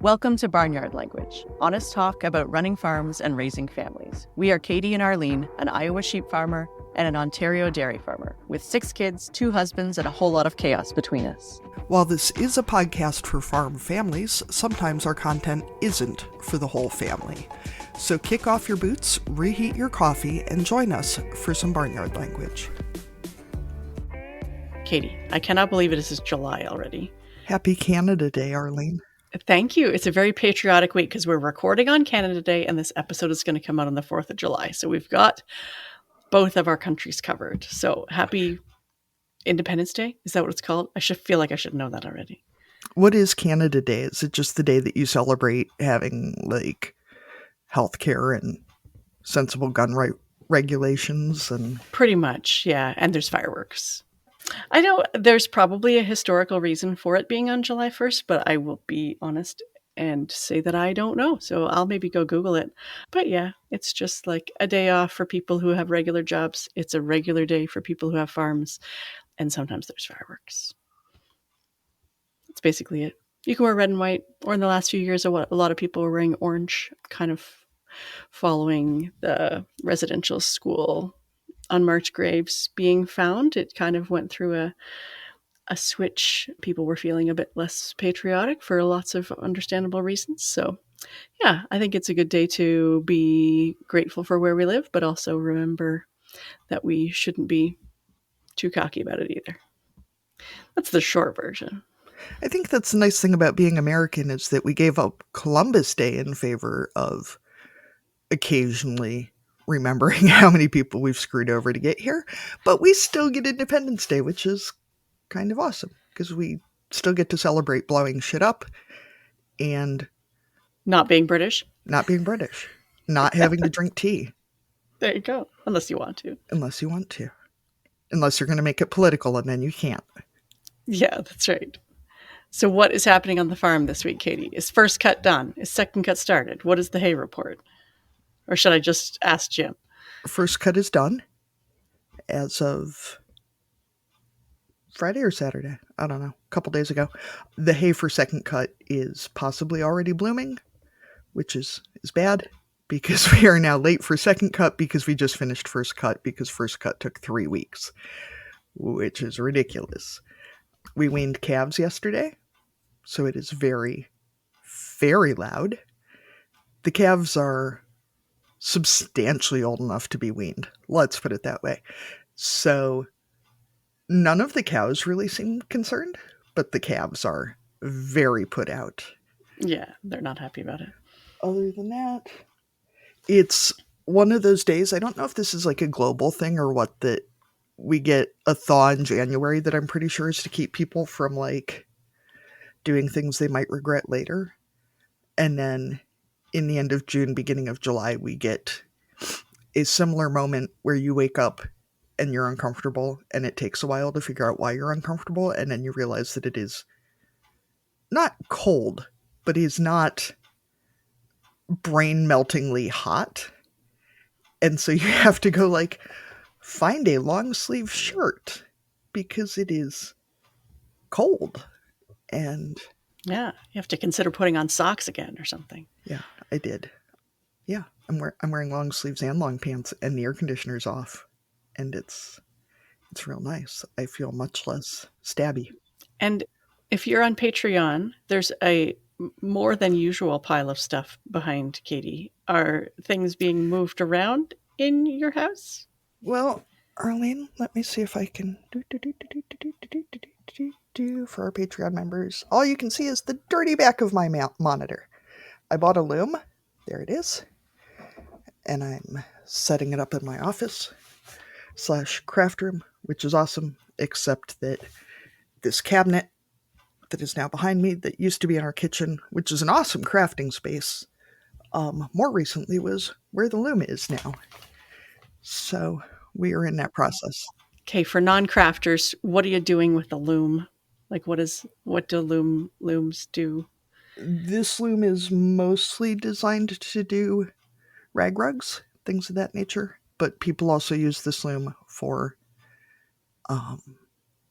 Welcome to Barnyard Language, honest talk about running farms and raising families. We are Katie and Arlene, an Iowa sheep farmer and an Ontario dairy farmer, with 6 kids, 2 husbands, and a whole lot of chaos between us. While this is a podcast for farm families, sometimes our content isn't for the whole family. So kick off your boots, reheat your coffee, and join us for some Barnyard Language. Katie, I cannot believe it is July already. Happy Canada Day, Arlene. Thank you. It's a very patriotic week because we're recording on Canada Day and this episode is going to come out on the 4th of July. So we've got both of our countries covered. So happy Independence Day. Is that what it's called? I feel like I should know that already. What is Canada Day? Is it just the day that you celebrate having like healthcare and sensible gun regulations? And pretty much, yeah. And there's fireworks. I know there's probably a historical reason for it being on July 1st, but I will be honest and say that I don't know. So I'll maybe go Google it. But yeah, it's just like a day off for people who have regular jobs. It's a regular day for people who have farms. And sometimes there's fireworks. That's basically it. You can wear red and white, or in the last few years, a lot of people were wearing orange, kind of following the residential school unmarked graves being found. It kind of went through a switch. People were feeling a bit less patriotic for lots of understandable reasons. So yeah, I think it's a good day to be grateful for where we live, but also remember that we shouldn't be too cocky about it either. That's the short version. I think that's the nice thing about being American is that we gave up Columbus Day in favor of occasionally remembering how many people we've screwed over to get here, but we still get Independence Day, which is kind of awesome because we still get to celebrate blowing shit up and not being British, not having to drink tea. There you go. Unless you want to. Unless you're going to make it political, and then you can't. Yeah, that's right. So what is happening on the farm this week, Katie? Is first cut done? Is second cut started? What is the hay report? Or should I just ask Jim? First cut is done as of Friday or Saturday. I don't know. A couple days ago. The hay for second cut is possibly already blooming, which is bad because we are now late for second cut because we just finished first cut because first cut took 3 weeks, which is ridiculous. We weaned calves yesterday, so it is very, very loud. The calves are substantially old enough to be weaned. Let's put it that way. So none of the cows really seem concerned, but the calves are very put out. Yeah, they're not happy about it. Other than that, it's one of those days. I don't know if this is like a global thing or what, that we get a thaw in January that I'm pretty sure is to keep people from like doing things they might regret later. And then in the end of June, beginning of July, we get a similar moment where you wake up and you're uncomfortable and it takes a while to figure out why you're uncomfortable. And then you realize that it is not cold, but is not brain meltingly hot. And so you have to go like find a long sleeve shirt because it is cold. And yeah, you have to consider putting on socks again or something. Yeah, I did. Yeah, I'm wearing long sleeves and long pants, and the air conditioner's off, and it's real nice. I feel much less stabby. And if you're on Patreon, there's a more than usual pile of stuff behind Katie. Are things being moved around in your house? Well, Arlene, let me see if I can do for our Patreon members. All you can see is the dirty back of my monitor. I bought a loom. There it is. And I'm setting it up in my office / craft room, which is awesome, except that this cabinet that is now behind me that used to be in our kitchen, which is an awesome crafting space, more recently was where the loom is now. So we are in that process. Okay, for non-crafters, what are you doing with the loom? Like what do looms do? This loom is mostly designed to do rag rugs, things of that nature, but people also use this loom for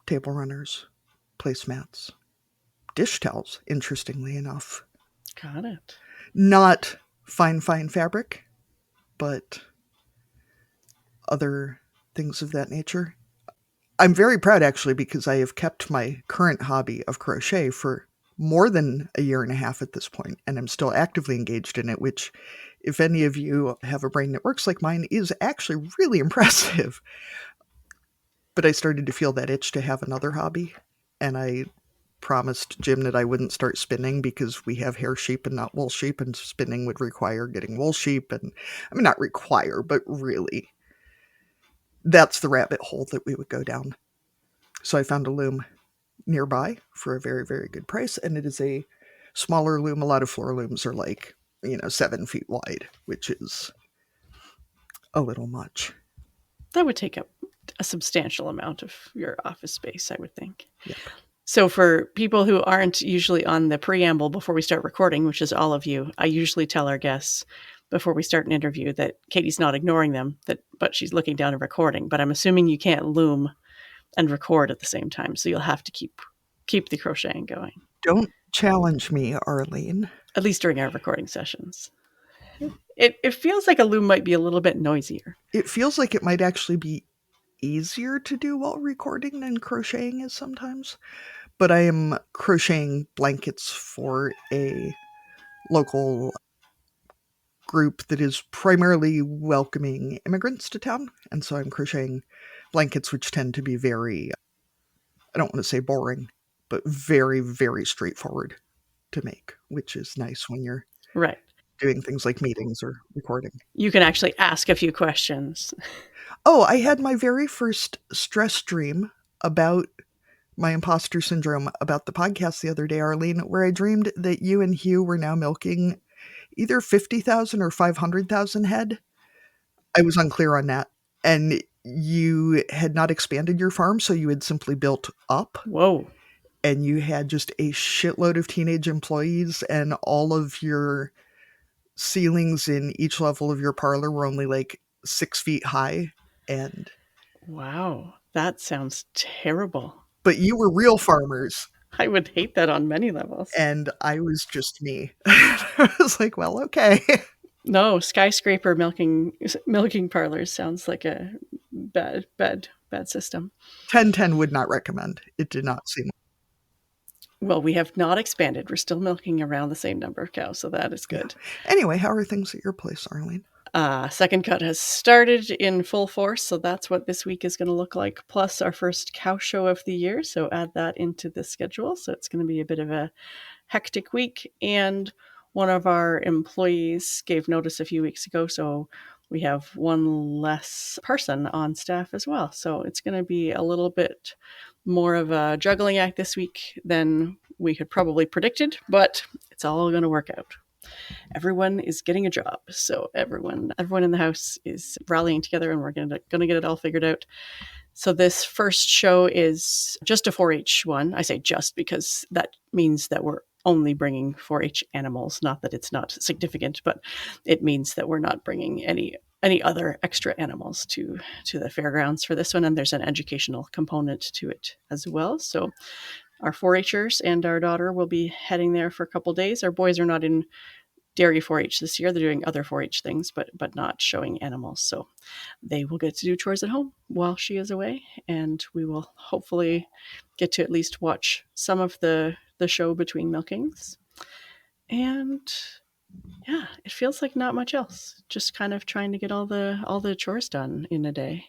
table runners, placemats, dish towels, interestingly enough. Got it. Not fine fabric, but other things of that nature. I'm very proud actually because I have kept my current hobby of crochet for more than a year and a half at this point, and I'm still actively engaged in it, which, if any of you have a brain that works like mine, is actually really impressive. But I started to feel that itch to have another hobby, and I promised Jim that I wouldn't start spinning because we have hair sheep and not wool sheep, and spinning would require getting wool sheep. And I mean, not require, but really, that's the rabbit hole that we would go down. So I found a loom nearby for a very, very good price, and it is a smaller loom. A lot of floor looms are like, 7 feet wide, which is a little much. That would take up a substantial amount of your office space, I would think. Yep. So, for people who aren't usually on the preamble before we start recording, which is all of you, I usually tell our guests before we start an interview that Katie's not ignoring them, but she's looking down and recording. But I'm assuming you can't loom and record at the same time, so you'll have to keep the crocheting going, Don't challenge me, Arlene. at least during our recording sessions. It feels like a loom might be a little bit noisier. It feels like it might actually be easier to do while recording than crocheting is sometimes. But I am crocheting blankets for a local group that is primarily welcoming immigrants to town. And so I'm crocheting blankets which tend to be very, I don't want to say boring, but very, very straightforward to make, which is nice when you're Right. doing things like meetings or recording. You can actually ask a few questions. Oh, I had my very first stress dream about my imposter syndrome about the podcast the other day, Arlene, where I dreamed that you and Hugh were now milking either 50,000 or 500,000 head. I was unclear on that. And you had not expanded your farm, so you had simply built up. Whoa. And you had just a shitload of teenage employees, and all of your ceilings in each level of your parlor were only like 6 feet high. And Wow. That sounds terrible. but you were real farmers, I would hate that on many levels. and I was just me. I was like, well, okay. No, skyscraper milking parlors sounds like a bad system. 1010 would not recommend. It did not seem. Well, we have not expanded. We're still milking around the same number of cows, so that is good. Yeah. Anyway, how are things at your place, Arlene? Second cut has started in full force, so that's what this week is going to look like, plus our first cow show of the year, so add that into the schedule. So it's going to be a bit of a hectic week, and one of our employees gave notice a few weeks ago, so we have one less person on staff as well. So it's going to be a little bit more of a juggling act this week than we had probably predicted, but it's all going to work out. Everyone is getting a job, so everyone in the house is rallying together, and we're going to get it all figured out. So this first show is just a 4-H one. I say just because that means that we're only bringing 4-H animals. Not that it's not significant, but it means that we're not bringing any other extra animals to the fairgrounds for this one. And there's an educational component to it as well. So our 4-Hers and our daughter will be heading there for a couple days. Our boys are not in dairy 4-H this year. They're doing other 4-H things, but not showing animals. So they will get to do chores at home while she is away, and we will hopefully get to at least watch some of the show between milkings. And yeah, it feels like not much else. Just kind of trying to get all the chores done in a day.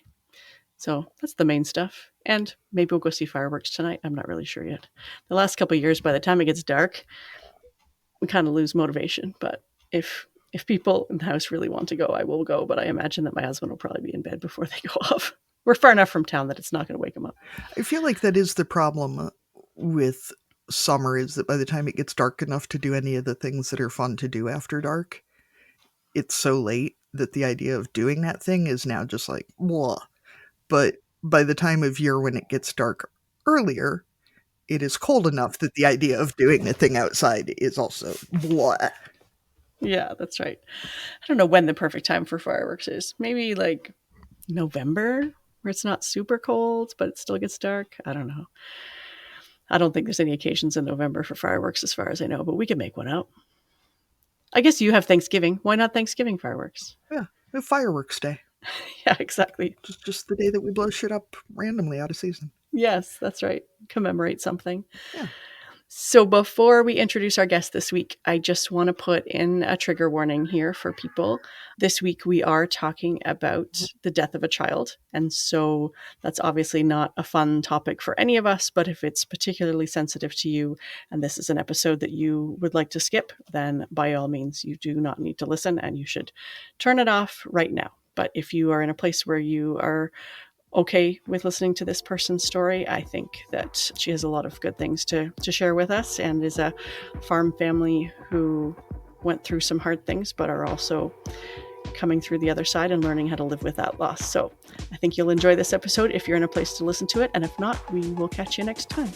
So that's the main stuff. And maybe we'll go see fireworks tonight. I'm not really sure yet. The last couple of years, by the time it gets dark, we kind of lose motivation. But if people in the house really want to go, I will go. But I imagine that my husband will probably be in bed before they go off. We're far enough from town that it's not going to wake him up. I feel like that is the problem with summer, is that by the time it gets dark enough to do any of the things that are fun to do after dark, it's so late that the idea of doing that thing is now just like, blah. But by the time of year when it gets dark earlier, it is cold enough that the idea of doing the thing outside is also blah. Yeah, that's right. I don't know when the perfect time for fireworks is. Maybe like November, where it's not super cold, but it still gets dark. I don't know. I don't think there's any occasions in November for fireworks as far as I know, but we could make one out. I guess you have Thanksgiving. Why not Thanksgiving fireworks? Yeah, a fireworks day. Yeah, exactly. Just the day that we blow shit up randomly out of season. Yes, that's right. Commemorate something. Yeah. So before we introduce our guest this week, I just want to put in a trigger warning here for people. This week we are talking about the death of a child. And so that's obviously not a fun topic for any of us, but if it's particularly sensitive to you and this is an episode that you would like to skip, then by all means, you do not need to listen and you should turn it off right now. But if you are in a place where you are okay with listening to this person's story, I think that she has a lot of good things to share with us and is a farm family who went through some hard things, but are also coming through the other side and learning how to live with that loss. So I think you'll enjoy this episode if you're in a place to listen to it. And if not, we will catch you next time.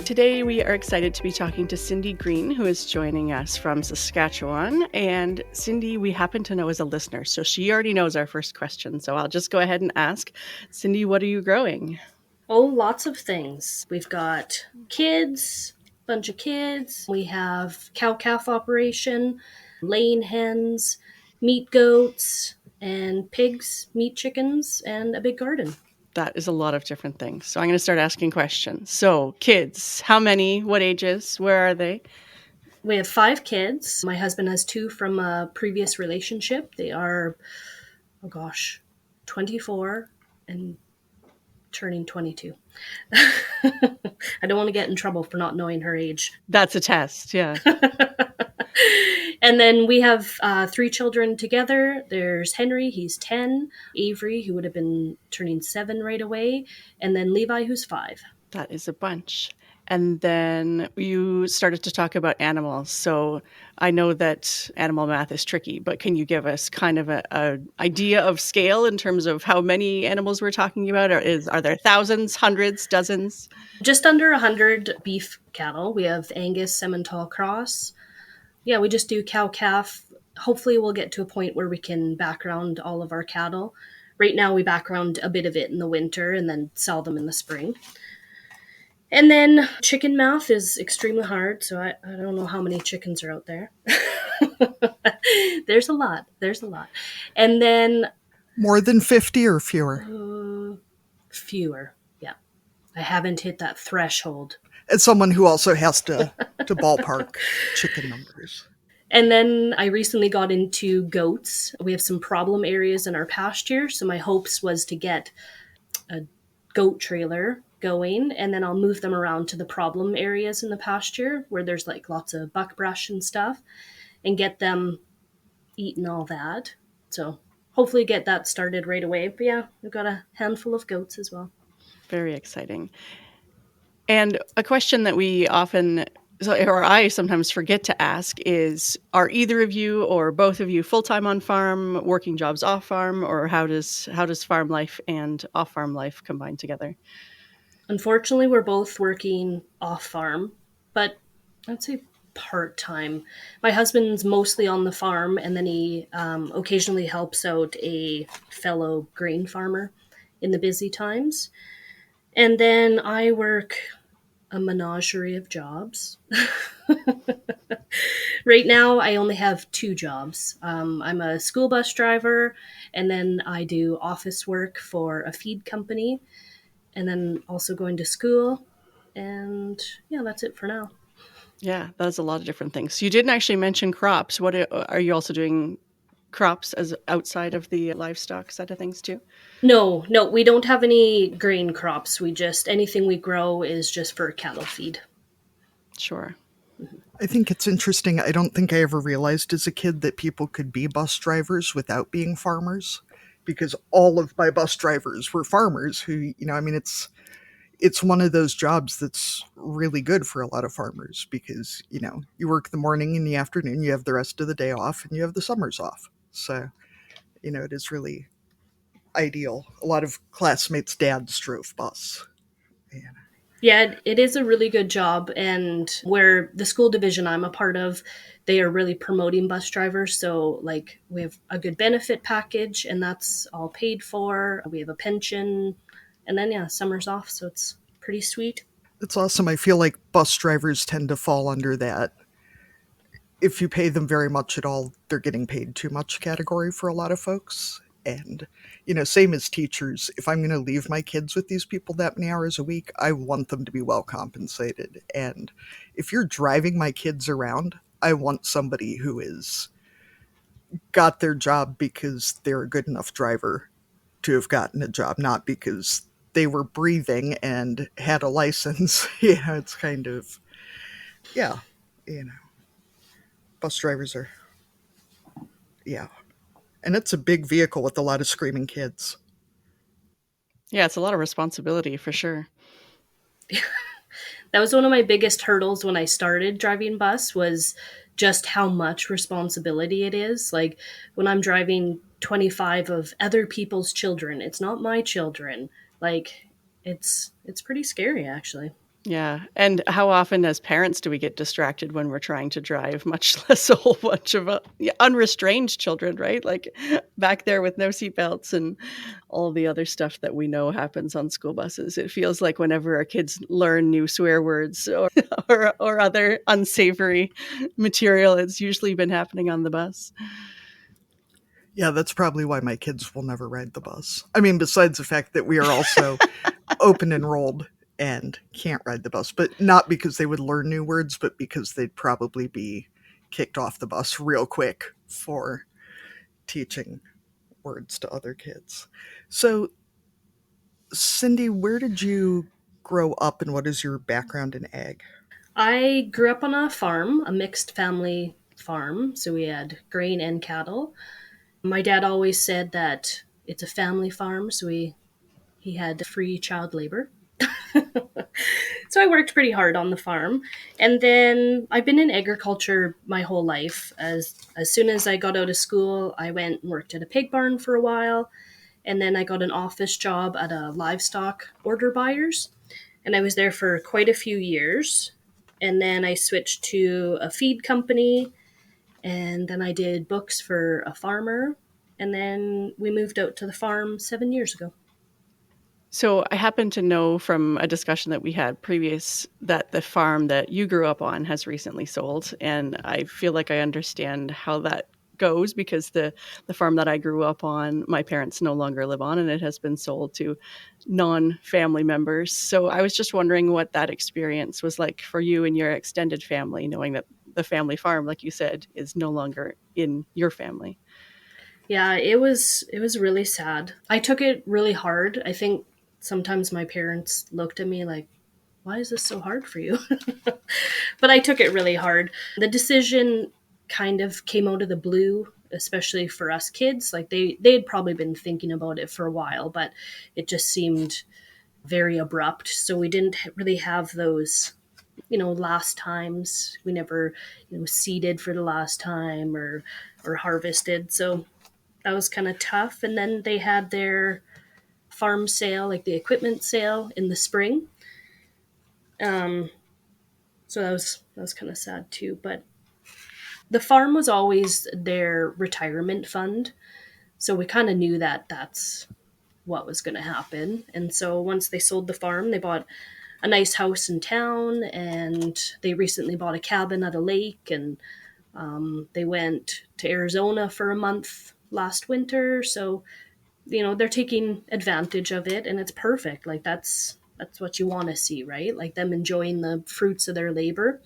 Today, we are excited to be talking to Cindy Green, who is joining us from Saskatchewan. And Cindy, we happen to know as a listener, so she already knows our first question. So I'll just go ahead and ask, Cindy, what are you growing? Oh, lots of things. We've got kids, bunch of kids. We have cow-calf operation, laying hens, meat goats, and pigs, meat chickens, and a big garden. That is a lot of different things. So I'm going to start asking questions. So kids, how many, what ages, where are they? We have 5 kids. My husband has 2 from a previous relationship. They are, 24 and turning 22. I don't want to get in trouble for not knowing her age. That's a test, yeah. And then we have 3 children together. There's Henry, he's 10. Avery, who would have been turning 7 right away. And then Levi, who's 5. That is a bunch. And then you started to talk about animals. So I know that animal math is tricky, but can you give us kind of a idea of scale in terms of how many animals we're talking about? Or are there thousands, hundreds, dozens? Just under 100 beef cattle. We have Angus, Simmental cross. Yeah, we just do cow-calf. Hopefully we'll get to a point where we can background all of our cattle. Right now we background a bit of it in the winter and then sell them in the spring. And then chicken math is extremely hard, so I don't know how many chickens are out there. There's a lot. And then... More than 50 or fewer? Fewer, yeah. I haven't hit that threshold. As someone who also has to ballpark chicken numbers. And then I recently got into goats. We have some problem areas in our pasture, so my hopes was to get a goat trailer going, and then I'll move them around to the problem areas in the pasture where there's like lots of buckbrush and stuff, and get them eating all that. So hopefully get that started right away. But yeah, we've got a handful of goats as well. Very exciting. And a question that we often, or I sometimes forget to ask is, are either of you or both of you full-time on farm, working jobs off farm, or how does farm life and off farm life combine together? Unfortunately, we're both working off farm, but I'd say part-time. My husband's mostly on the farm, and then he occasionally helps out a fellow grain farmer in the busy times. And then I work a menagerie of jobs. Right now, I only have 2 jobs. I'm a school bus driver, and then I do office work for a feed company, and then also going to school. And yeah, that's it for now. Yeah, that's a lot of different things. You didn't actually mention crops. What are you also doing crops as outside of the livestock side of things too? No, we don't have any grain crops. Anything we grow is just for cattle feed. Sure. I think it's interesting. I don't think I ever realized as a kid that people could be bus drivers without being farmers, because all of my bus drivers were farmers who, it's one of those jobs that's really good for a lot of farmers because, you work the morning and the afternoon, you have the rest of the day off, and you have the summers off. So, it is really ideal. A lot of classmates' dads drove bus. Yeah, it is a really good job. And where the school division I'm a part of, they are really promoting bus drivers. So like we have a good benefit package and that's all paid for. We have a pension and then, yeah, summer's off. So it's pretty sweet. It's awesome. I feel like bus drivers tend to fall under that if you pay them very much at all, they're getting paid too much category for a lot of folks. And, same as teachers, if I'm going to leave my kids with these people that many hours a week, I want them to be well compensated. And if you're driving my kids around, I want somebody who is got their job because they're a good enough driver to have gotten a job, not because they were breathing and had a license. It's kind of, yeah, you know, bus drivers are, yeah. And it's a big vehicle with a lot of screaming kids. Yeah, it's a lot of responsibility for sure. That was one of my biggest hurdles when I started driving bus was just how much responsibility it is. Like when I'm driving 25 of other people's children, it's not my children. Like it's pretty scary actually. Yeah, and how often as parents do we get distracted when we're trying to drive, much less a whole bunch of, yeah, unrestrained children, right? Like, back there with no seatbelts and all the other stuff that we know happens on school buses. It feels like whenever our kids learn new swear words or other unsavory material, it's usually been happening on the bus. Yeah, that's probably why my kids will never ride the bus. I mean, besides the fact that we are also open enrolled and can't ride the bus, but not because they would learn new words, but because they'd probably be kicked off the bus real quick for teaching words to other kids. So, Cindy, where did you grow up and what is your background in ag? I grew up on a farm, a mixed family farm, so we had grain and cattle. My dad always said that it's a family farm, so he had free child labor. So I worked pretty hard on the farm. And then I've been in agriculture my whole life. As soon as I got out of school, I went and worked at a pig barn for a while, and then I got an office job at a livestock order buyers, and I was there for quite a few years. And then I switched to a feed company, and then I did books for a farmer, and then we moved out to the farm 7 years ago. So I happen to know from a discussion that we had previous that the farm that you grew up on has recently sold, and I feel like I understand how that goes because the farm that I grew up on, my parents no longer live on, and it has been sold to non-family members. So I was just wondering what that experience was like for you and your extended family, knowing that the family farm, like you said, is no longer in your family. Yeah, it was really sad. I took it really hard. I think sometimes my parents looked at me like, "Why is this so hard for you?" But I took it really hard. The decision kind of came out of the blue, especially for us kids. Like they had probably been thinking about it for a while, but it just seemed very abrupt. So we didn't really have those, last times. We never, seeded for the last time or harvested. So that was kind of tough. And then they had their farm sale, like the equipment sale in the spring. Um, so that was kind of sad too. But the farm was always their retirement fund, so we kind of knew that that's what was going to happen. And so once they sold the farm, they bought a nice house in town, and they recently bought a cabin at a lake, and they went to Arizona for a month last winter. So they're taking advantage of it, and it's perfect. Like that's what you want to see, right? Like them enjoying the fruits of their labor.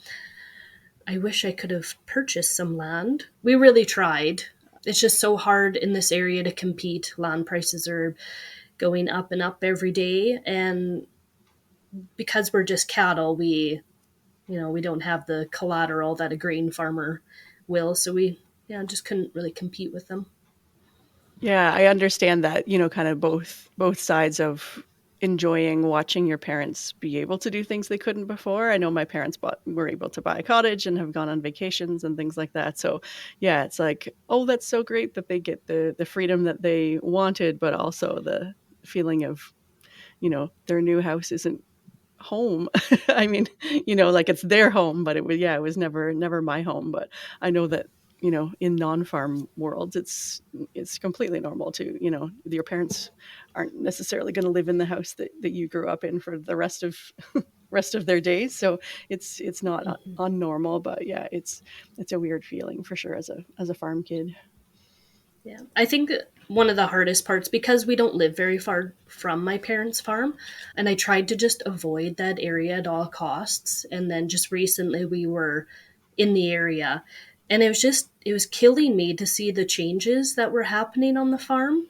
I wish I could have purchased some land. We really tried. It's just so hard in this area to compete. Land prices are going up and up every day, and because we're just cattle, we don't have the collateral that a grain farmer will, so we just couldn't really compete with them. Yeah, I understand that, kind of both sides of enjoying watching your parents be able to do things they couldn't before. I know my parents were able to buy a cottage and have gone on vacations and things like that. So, yeah, it's like, oh, that's so great that they get the freedom that they wanted, but also the feeling of, their new house isn't home. I mean, like it's their home, but it was never my home. But I know that, in non-farm worlds, it's completely normal to, your parents aren't necessarily going to live in the house that you grew up in for the rest of rest of their days. So it's not Mhm. unnormal, but yeah, it's a weird feeling for sure as a farm kid. Yeah. I think one of the hardest parts, because we don't live very far from my parents' farm, and I tried to just avoid that area at all costs. And then just recently we were in the area, and it was killing me to see the changes that were happening on the farm.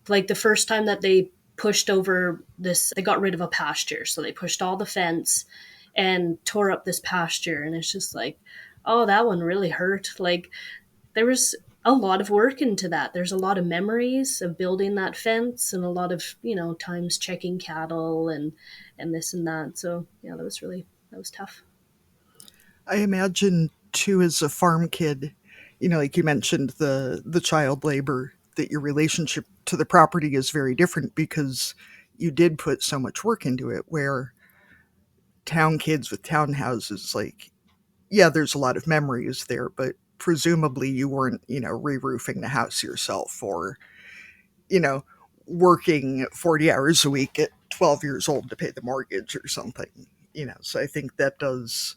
Like the first time that they pushed over this, they got rid of a pasture. So they pushed all the fence and tore up this pasture. And it's just like, oh, that one really hurt. Like, there was a lot of work into that. There's a lot of memories of building that fence and a lot of, times checking cattle and this and that. So yeah, that was tough. I imagine too, as a farm kid, like you mentioned, the child labor, that your relationship to the property is very different because you did put so much work into it. Where town kids with townhouses, like, yeah, there's a lot of memories there, but presumably you weren't, re-roofing the house yourself, or, you know, working 40 hours a week at 12 years old to pay the mortgage or something. So I think that does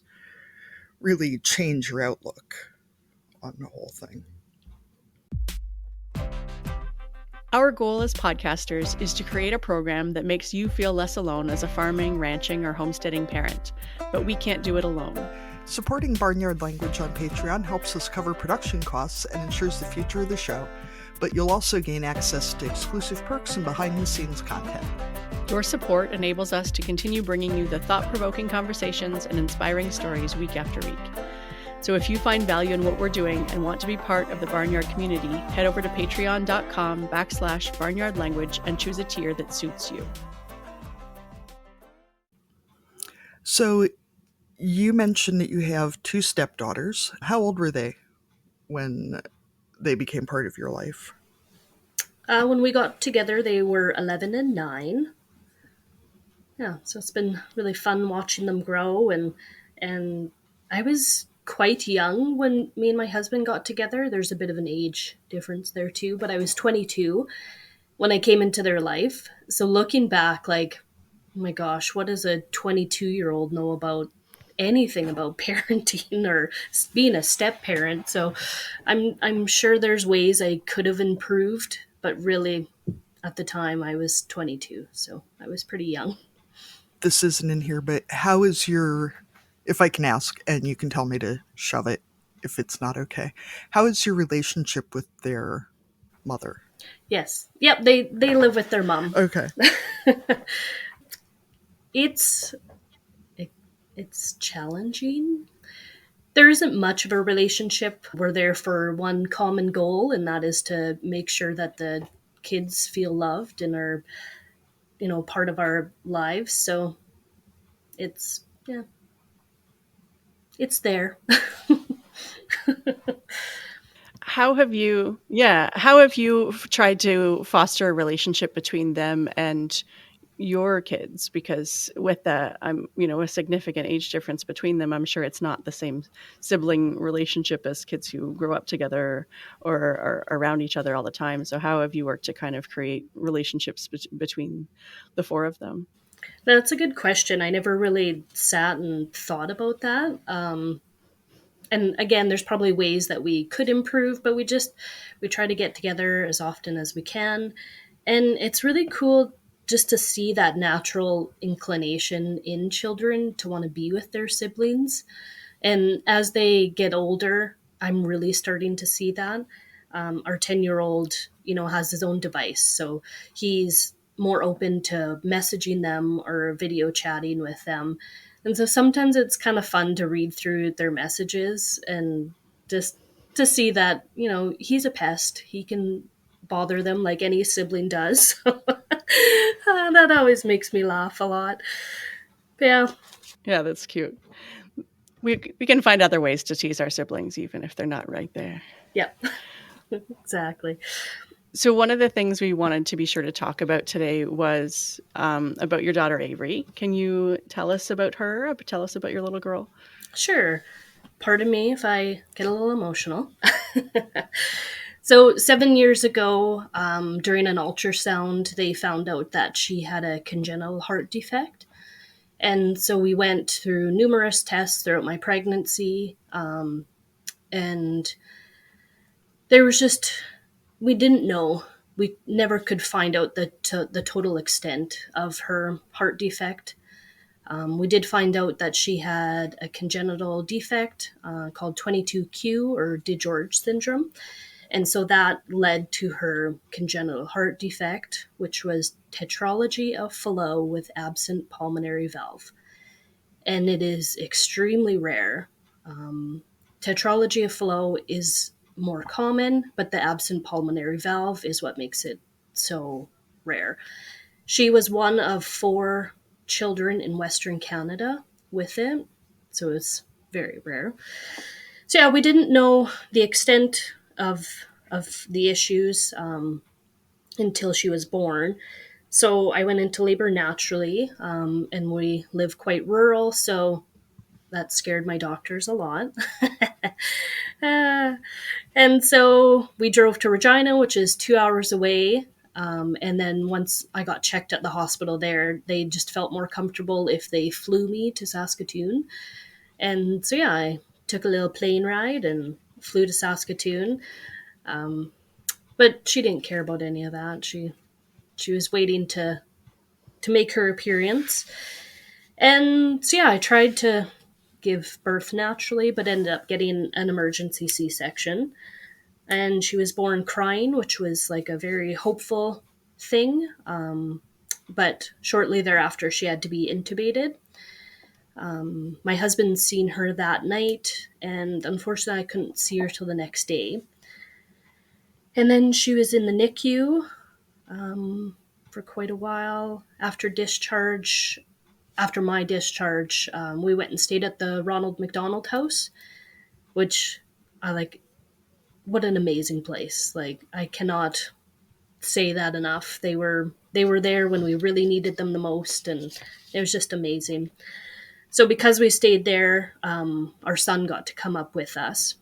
really change your outlook on the whole thing. Our goal as podcasters is to create a program that makes you feel less alone as a farming, ranching, or homesteading parent, but we can't do it alone. Supporting Barnyard Language on Patreon helps us cover production costs and ensures the future of the show, but you'll also gain access to exclusive perks and behind-the-scenes content. Your support enables us to continue bringing you the thought-provoking conversations and inspiring stories week after week. So if you find value in what we're doing and want to be part of the Barnyard community, head over to patreon.com/barnyardlanguage and choose a tier that suits you. So you mentioned that you have two stepdaughters. How old were they when they became part of your life? When we got together, they were 11 and 9. Yeah, so it's been really fun watching them grow, and I was quite young when me and my husband got together. There's a bit of an age difference there too, but I was 22 when I came into their life. So looking back, like, oh my gosh, what does a 22-year-old know about anything about parenting or being a step parent? So I'm sure there's ways I could have improved, but really at the time I was 22, so I was pretty young. This isn't in here, but how is your, if I can ask, and you can tell me to shove it if it's not okay, how is your relationship with their mother? Yes. Yep, they live with their mom. Okay. It's it's challenging. There isn't much of a relationship. We're there for one common goal, and that is to make sure that the kids feel loved and are, part of our lives. So it's, yeah, it's there. How have you tried to foster a relationship between them and your kids? Because with a significant age difference between them, I'm sure it's not the same sibling relationship as kids who grow up together or are around each other all the time. So how have you worked to kind of create relationships between the four of them? That's a good question. I never really sat and thought about that. And again, there's probably ways that we could improve, but we try to get together as often as we can. And it's really cool just to see that natural inclination in children to want to be with their siblings. And as they get older, I'm really starting to see that. Our 10-year-old, has his own device. So he's more open to messaging them or video chatting with them. And so sometimes it's kind of fun to read through their messages and just to see that, he's a pest. He can bother them like any sibling does. That always makes me laugh a lot. But yeah. Yeah, that's cute. We can find other ways to tease our siblings, even if they're not right there. Yep. Exactly. So one of the things we wanted to be sure to talk about today was about your daughter, Avery. Can you tell us about her? Tell us about your little girl. Sure. Pardon me if I get a little emotional. So 7 years ago, during an ultrasound, they found out that she had a congenital heart defect. And so we went through numerous tests throughout my pregnancy. And there was just, we didn't know. We never could find out the total extent of her heart defect. We did find out that she had a congenital defect called 22q or DiGeorge syndrome. And so that led to her congenital heart defect, which was tetralogy of Fallot with absent pulmonary valve. And it is extremely rare. Tetralogy of Fallot is more common, but the absent pulmonary valve is what makes it so rare. She was one of 4 children in Western Canada with it, so it's very rare. So yeah, we didn't know the extent of the issues until she was born. So I went into labor naturally, and we live quite rural, so that scared my doctors a lot. And so we drove to Regina, which is 2 hours away. And then once I got checked at the hospital there, they just felt more comfortable if they flew me to Saskatoon. And so, yeah, I took a little plane ride and flew to Saskatoon. But she didn't care about any of that. She was waiting to make her appearance. And so, yeah, I tried to give birth naturally, but ended up getting an emergency C-section. And she was born crying, which was like a very hopeful thing. But shortly thereafter, she had to be intubated. My husband seen her that night, and unfortunately, I couldn't see her till the next day. And then she was in the NICU for quite a while. After discharge, after my discharge, we went and stayed at the Ronald McDonald House, which I like. What an amazing place! Like, I cannot say that enough. They were there when we really needed them the most, and it was just amazing. So because we stayed there, our son got to come up with us.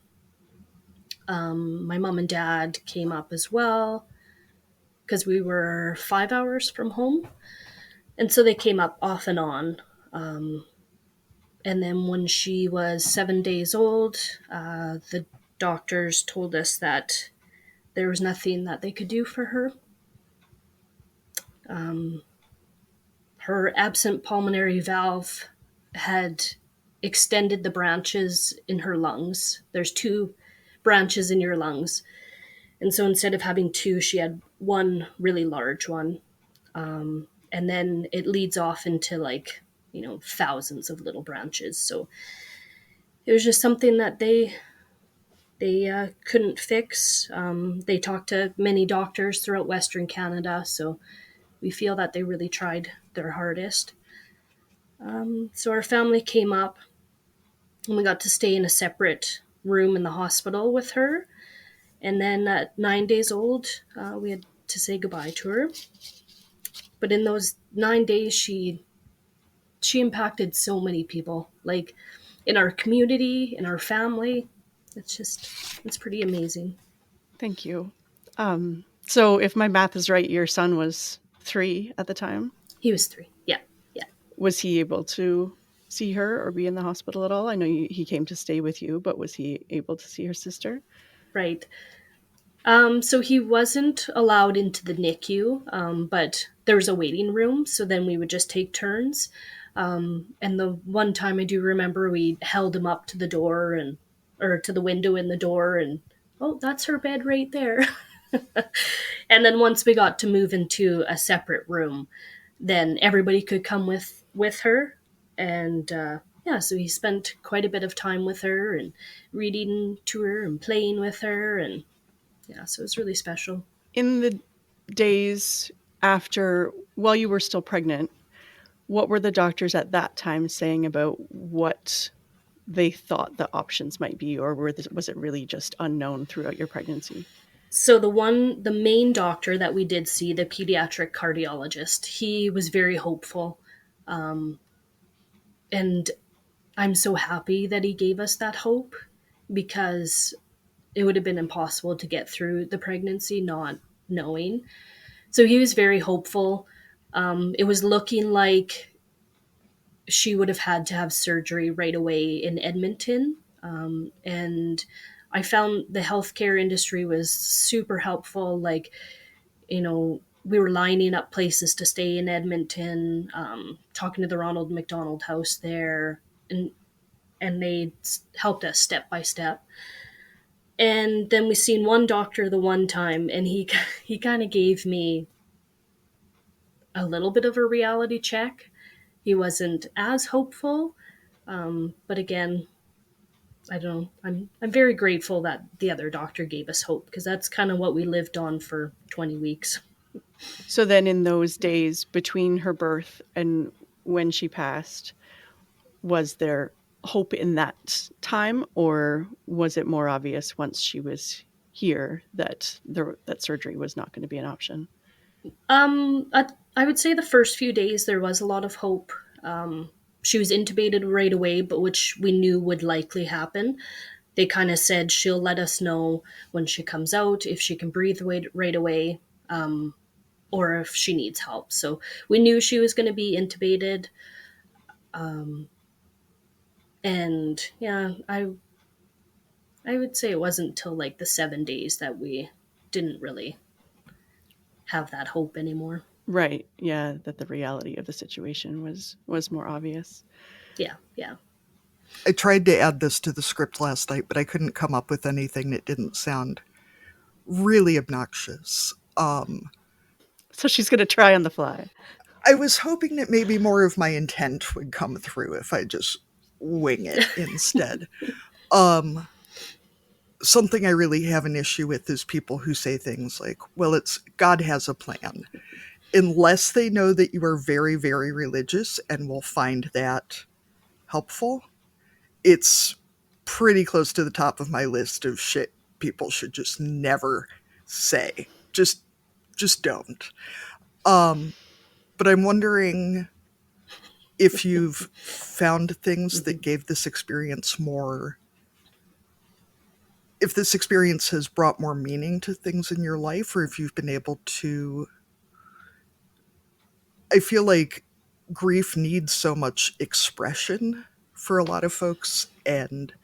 My mom and dad came up as well because we were 5 hours from home, and so they came up off and on. And then when she was 7 days old, the doctors told us that there was nothing that they could do for her. Her absent pulmonary valve had extended the branches in her lungs. There's 2 branches in your lungs. And so instead of having 2, she had one really large one. And then it leads off into thousands of little branches. So it was just something that they couldn't fix. They talked to many doctors throughout Western Canada, so we feel that they really tried their hardest. So our family came up, and we got to stay in a separate room in the hospital with her. And then at 9 days old, we had to say goodbye to her. But in those 9 days, she impacted so many people, like in our community, in our family. It's pretty amazing. Thank you. So if my math is right, your son was 3 at the time. He was 3. Yeah. Was he able to see her or be in the hospital at all? I know he came to stay with you, but was he able to see her sister? Right. So he wasn't allowed into the NICU, but there was a waiting room, so then we would just take turns. And the one time I do remember we held him up to the door or to the window in the door, and oh, that's her bed right there. And then once we got to move into a separate room, then everybody could come with her. And yeah, so he spent quite a bit of time with her and reading to her and playing with her. And yeah, so it was really special. In the days after, while you were still pregnant, what were the doctors at that time saying about what they thought the options might be, or was it really just unknown throughout your pregnancy? So the main doctor that we did see, the pediatric cardiologist, he was very hopeful. And I'm so happy that he gave us that hope, because it would have been impossible to get through the pregnancy not knowing. So he was very hopeful. It was looking like she would have had to have surgery right away in Edmonton. And I found the healthcare industry was super helpful. Like, we were lining up places to stay in Edmonton, talking to the Ronald McDonald House there, and they helped us step by step. And then we seen one doctor the one time, and he kind of gave me a little bit of a reality check. He wasn't as hopeful, but again, I don't know. I'm very grateful that the other doctor gave us hope, because that's kind of what we lived on for 20 weeks. So then in those days between her birth and when she passed, was there hope in that time, or was it more obvious once she was here that that surgery was not going to be an option? I would say the first few days there was a lot of hope. She was intubated right away, but which we knew would likely happen. They kind of said she'll let us know when she comes out if she can breathe right away, or if she needs help. So we knew she was going to be intubated. And yeah, I would say it wasn't until like the 7 days that we didn't really have that hope anymore. Right. Yeah, that the reality of the situation was more obvious. Yeah, yeah. I tried to add this to the script last night, but I couldn't come up with anything that didn't sound really obnoxious. So she's going to try on the fly. I was hoping that maybe more of my intent would come through if I just wing it instead. Um, Something I really have an issue with is people who say things like, well, it's God has a plan. Unless they know that you are very, very religious and will find that helpful, it's pretty close to the top of my list of shit people should just never say. Just don't. But I'm wondering if you've found things that gave this experience more, if this experience has brought more meaning to things in your life, or if you've been able to. I feel like grief needs so much expression for a lot of folks, and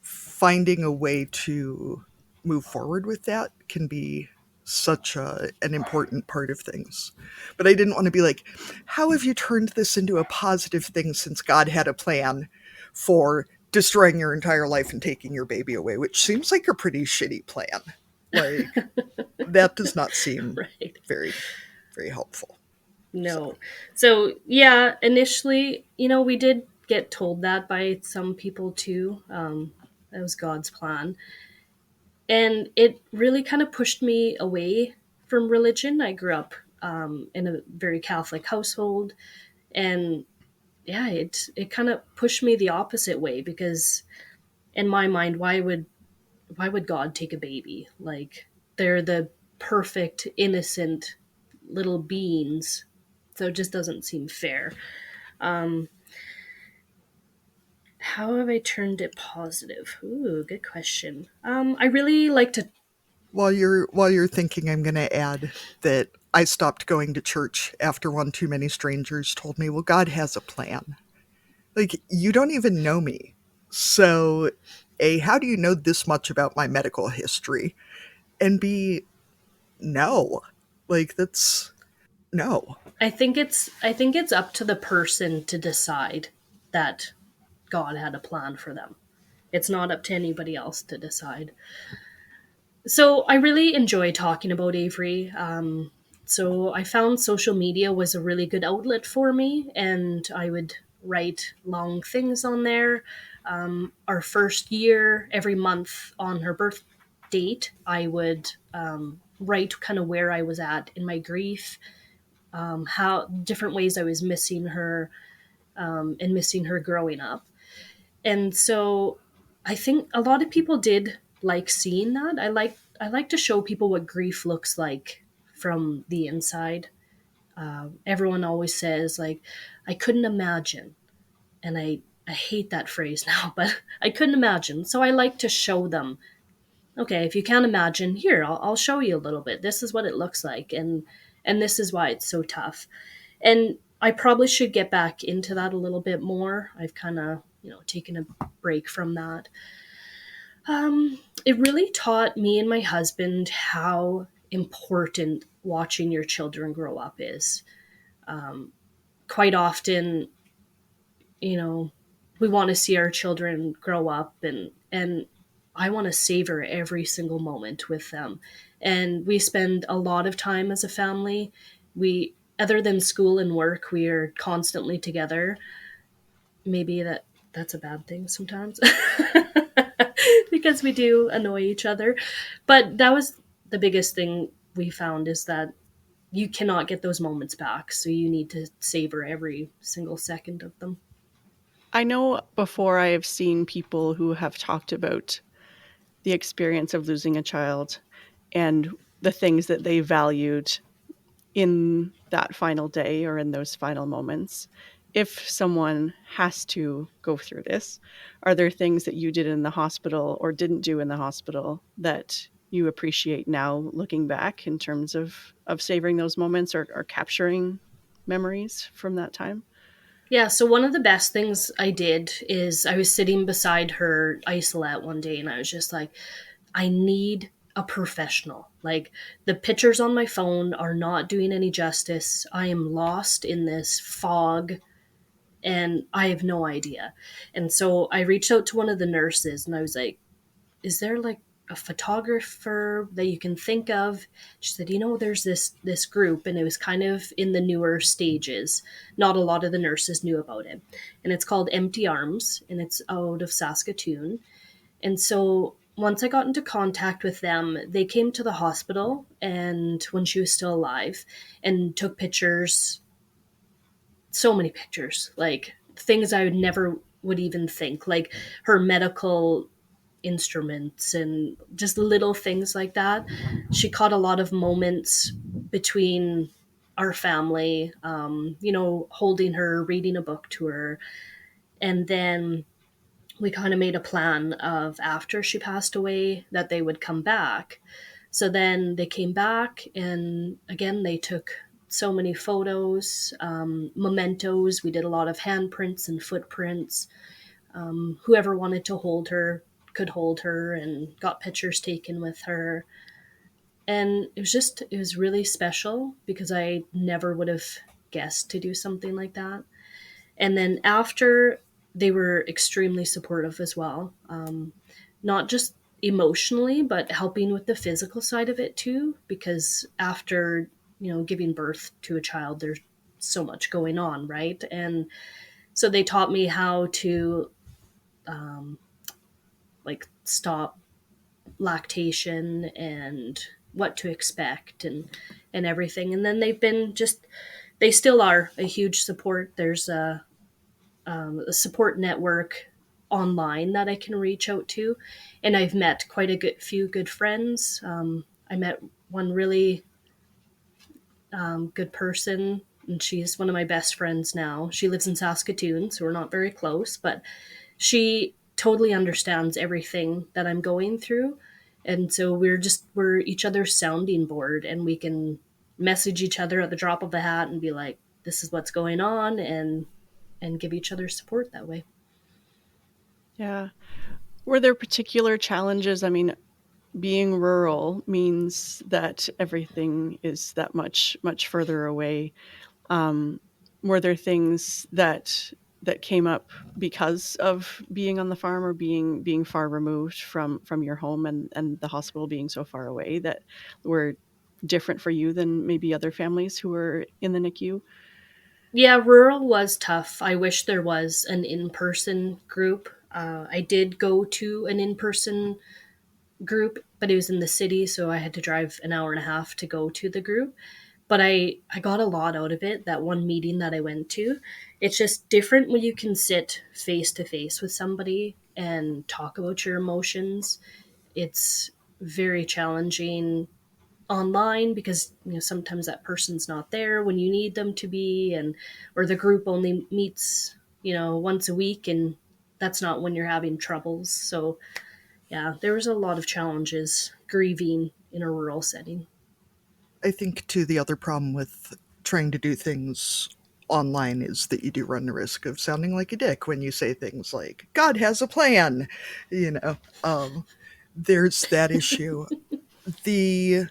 finding a way to move forward with that can be such an important part of things. But I didn't want to be like, how have you turned this into a positive thing since God had a plan for destroying your entire life and taking your baby away, which seems like a pretty shitty plan. Like, that does not seem Right. very, very helpful. So, No. So, yeah, initially, we did get told that by some people too. That was God's plan. And it really kind of pushed me away from religion. I grew up in a very Catholic household. And yeah, it kind of pushed me the opposite way, because in my mind, why would God take a baby? Like, they're the perfect, innocent little beings. So it just doesn't seem fair. Um, how have I turned it positive? Ooh, good question. I really like to. while you're thinking, I'm going to add that I stopped going to church after one too many strangers told me, well, God has a plan. Like, you don't even know me. So, A, how do you know this much about my medical history? And B, no. Like, that's no. I think it's up to the person to decide that God had a plan for them. It's not up to anybody else to decide. So I really enjoy talking about Avery. So I found social media was a really good outlet for me, and I would write long things on there. Our first year, every month on her birth date, I would write kind of where I was at in my grief, how different ways I was missing her, and missing her growing up. And so I think a lot of people did like seeing that. I like to show people what grief looks like from the inside. Everyone always says like, I couldn't imagine, and I hate that phrase now, but I couldn't imagine. So I like to show them, okay, if you can't imagine, here, I'll show you a little bit. This is what it looks like, and this is why it's so tough. And I probably should get back into that a little bit more. I've kind of, taken a break from that. It really taught me and my husband how important watching your children grow up is. Quite often, you know, we want to see our children grow up, and I want to savor every single moment with them. And we spend a lot of time as a family. We Other than school and work, we are constantly together. Maybe that's a bad thing sometimes. Because we do annoy each other. But that was the biggest thing we found, is that you cannot get those moments back. So you need to savor every single second of them. I know before I have seen people who have talked about the experience of losing a child and the things that they valued in that final day or in those final moments. If someone has to go through this, are there things that you did in the hospital or didn't do in the hospital that you appreciate now looking back in terms of savoring those moments or capturing memories from that time? Yeah, so one of the best things I did is I was sitting beside her isolette one day, and I was just like, I need a professional. Like, the pictures on my phone are not doing any justice. I am lost in this fog and I have no idea. And so I reached out to one of the nurses and I was like, is there like a photographer that you can think of? She said, there's this group, and it was kind of in the newer stages. Not a lot of the nurses knew about it. And it's called Empty Arms, and it's out of Saskatoon. And so once I got into contact with them, they came to the hospital and when she was still alive, and took pictures, so many pictures, like things I would never would even think, like her medical instruments and just little things like that. She caught a lot of moments between our family, holding her, reading a book to her. And then we kind of made a plan of, after she passed away, that they would come back. So then they came back, and again, they took so many photos, mementos. We did a lot of handprints and footprints. Whoever wanted to hold her could hold her, and got pictures taken with her. And it was really special because I never would have guessed to do something like that. And then after, they were extremely supportive as well. Not just emotionally, but helping with the physical side of it too, because after, giving birth to a child, there's so much going on, right? And so they taught me how to, um, like, stop lactation and what to expect, and everything. And then they still are a huge support. There's a support network online that I can reach out to, and I've met quite a few good friends. I met one really good person, and she's one of my best friends now. She lives in Saskatoon, so we're not very close, but she totally understands everything that I'm going through. And so we're each other's sounding board, and we can message each other at the drop of a hat and be like, this is what's going on, and give each other support that way. Yeah. Were there particular challenges? I mean, being rural means that everything is that much further away. Um, were there things that came up because of being on the farm or being far removed from your home and the hospital being so far away that were different for you than maybe other families who were in the NICU? Yeah, rural was tough. I wish there was an in-person group. I did go to an in-person group, but it was in the city, so I had to drive an hour and a half to go to the group. But I got a lot out of it. That one meeting that I went to, it's just different when you can sit face to face with somebody and talk about your emotions. It's very challenging online because sometimes that person's not there when you need them to be, and or the group only meets once a week, and that's not when you're having troubles. So yeah, there was a lot of challenges grieving in a rural setting. I think too the other problem with trying to do things online is that you do run the risk of sounding like a dick when you say things like God has a plan. You know, um, there's that issue. The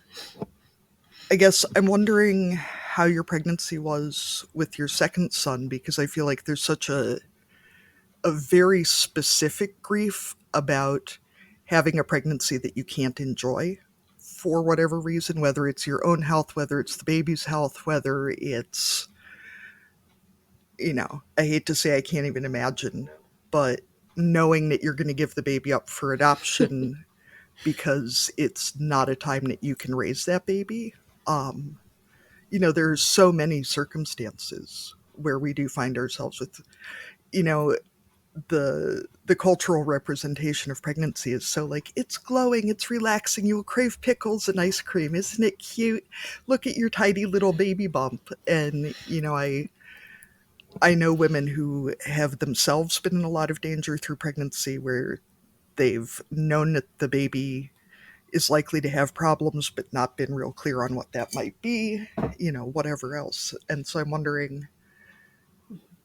I guess I'm wondering how your pregnancy was with your second son, because I feel like there's such a very specific grief about having a pregnancy that you can't enjoy for whatever reason, whether it's your own health, whether it's the baby's health, whether it's, I hate to say I can't even imagine, but knowing that you're going to give the baby up for adoption because it's not a time that you can raise that baby. Um, there's so many circumstances where we do find ourselves with, you know, the cultural representation of pregnancy is so like it's glowing, it's relaxing, you'll crave pickles and ice cream, isn't it cute, look at your tiny little baby bump. And I know women who have themselves been in a lot of danger through pregnancy, where they've known that the baby is likely to have problems but not been real clear on what that might be, whatever else. And so I'm wondering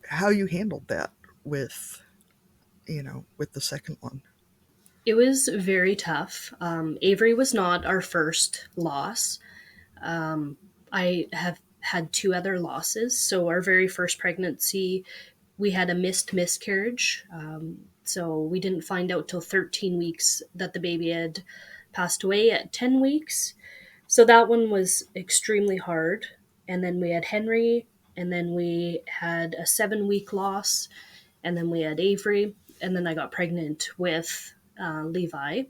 how you handled that with with the second one. It was very tough. Avery was not our first loss. I have had two other losses. So, our very first pregnancy, we had a missed miscarriage. So, we didn't find out till 13 weeks that the baby had passed away at 10 weeks. So, that one was extremely hard. And then we had Henry, and then we had a 7-week loss, and then we had Avery, and then I got pregnant with Levi.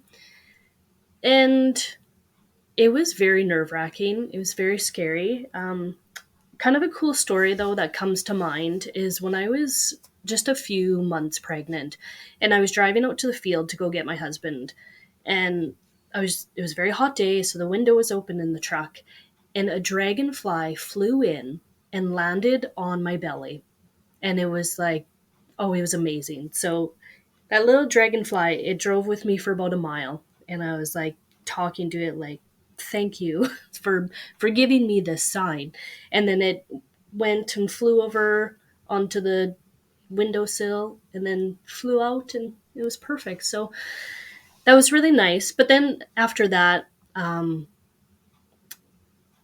And it was very nerve wracking. It was very scary. Kind of a cool story, though, that comes to mind is when I was just a few months pregnant and I was driving out to the field to go get my husband. And it was a very hot day, so the window was open in the truck, and a dragonfly flew in and landed on my belly. And it was like, oh, it was amazing. So that little dragonfly, it drove with me for about a mile, and I was like talking to it like, "Thank you for giving me this sign." And then it went and flew over onto the windowsill and then flew out, and it was perfect. So that was really nice. But then after that,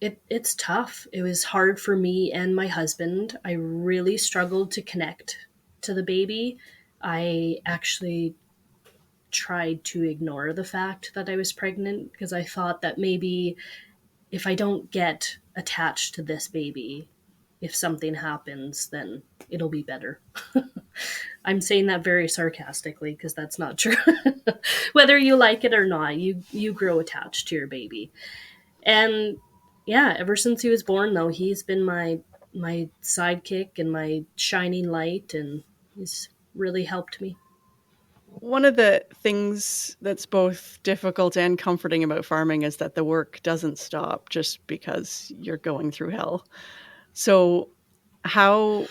it's tough. It was hard for me and my husband. I really struggled to connect to the baby. I actually tried to ignore the fact that I was pregnant because I thought that maybe if I don't get attached to this baby, if something happens, then it'll be better. I'm saying that very sarcastically because that's not true. Whether you like it or not, you grow attached to your baby. And yeah, ever since he was born, though, he's been my sidekick and my shining light, and he's really helped me. One of the things that's both difficult and comforting about farming is that the work doesn't stop just because you're going through hell. So how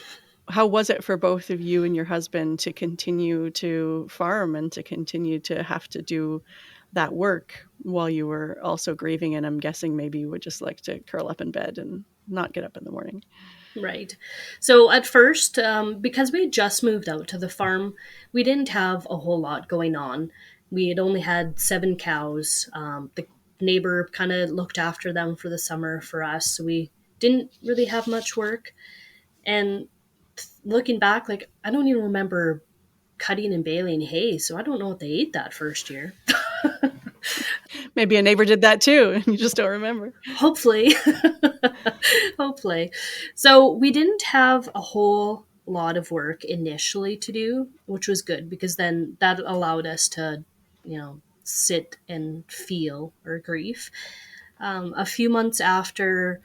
was it for both of you and your husband to continue to farm and to continue to have to do that work while you were also grieving? And I'm guessing maybe you would just like to curl up in bed and not get up in the morning. Right. So at first, because we had just moved out to the farm, we didn't have a whole lot going on. We had only had 7 cows. The neighbor kind of looked after them for the summer for us. So we didn't really have much work. And looking back, like, I don't even remember cutting and baling hay. So I don't know what they ate that first year. Maybe a neighbor did that too, and you just don't remember. Hopefully. Hopefully. So we didn't have a whole lot of work initially to do, which was good because then that allowed us to, sit and feel our grief. A few months after,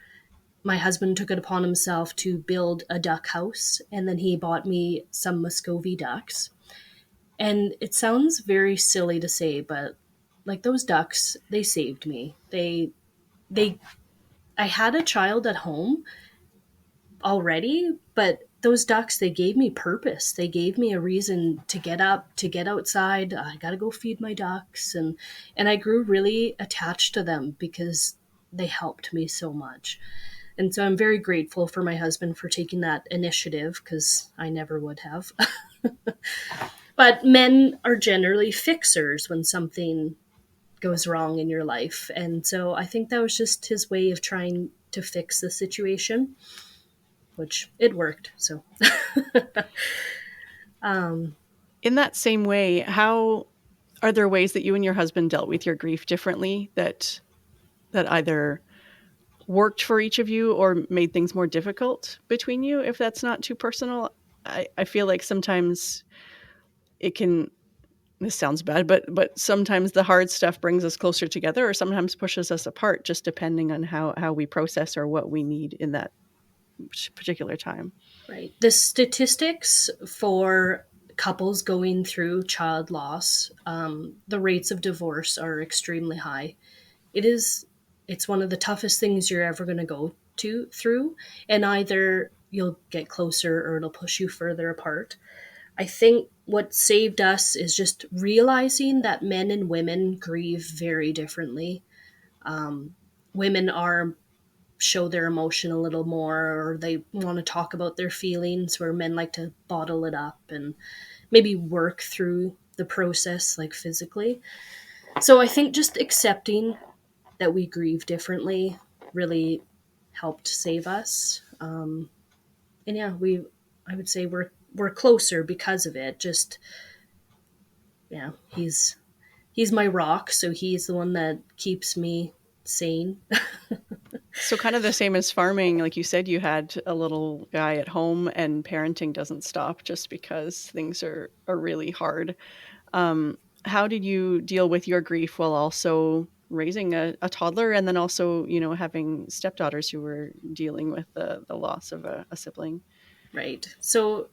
my husband took it upon himself to build a duck house, and then he bought me some Muscovy ducks. And it sounds very silly to say, but like those ducks, they saved me. They I had a child at home already, but those ducks, they gave me purpose. They gave me a reason to get up, to get outside. I got to go feed my ducks, and I grew really attached to them because they helped me so much. And so I'm very grateful for my husband for taking that initiative because I never would have. But men are generally fixers when something goes wrong in your life. And so I think that was just his way of trying to fix the situation, which it worked. So, um, In that same way, how are there ways that you and your husband dealt with your grief differently that either worked for each of you or made things more difficult between you, if that's not too personal? I feel like sometimes it can, this sounds bad, but sometimes the hard stuff brings us closer together or sometimes pushes us apart, just depending on how we process or what we need in that particular time. right. The statistics for couples going through child loss, the rates of divorce are extremely high. It is, it's one of the toughest things you're ever going to go to through, and either you'll get closer or it'll push you further apart. I think what saved us is just realizing that men and women grieve very differently. Women are show their emotion a little more, or they want to talk about their feelings, where men like to bottle it up and maybe work through the process like physically. So I think just accepting that we grieve differently really helped save us. And yeah, I would say we're closer because of it. Just yeah, he's my rock, so he's the one that keeps me sane. So kind of the same as farming, like you said, you had a little guy at home, and parenting doesn't stop just because things are really hard. How did you deal with your grief while also raising a toddler, and then also, having stepdaughters who were dealing with the loss of a sibling? Right. So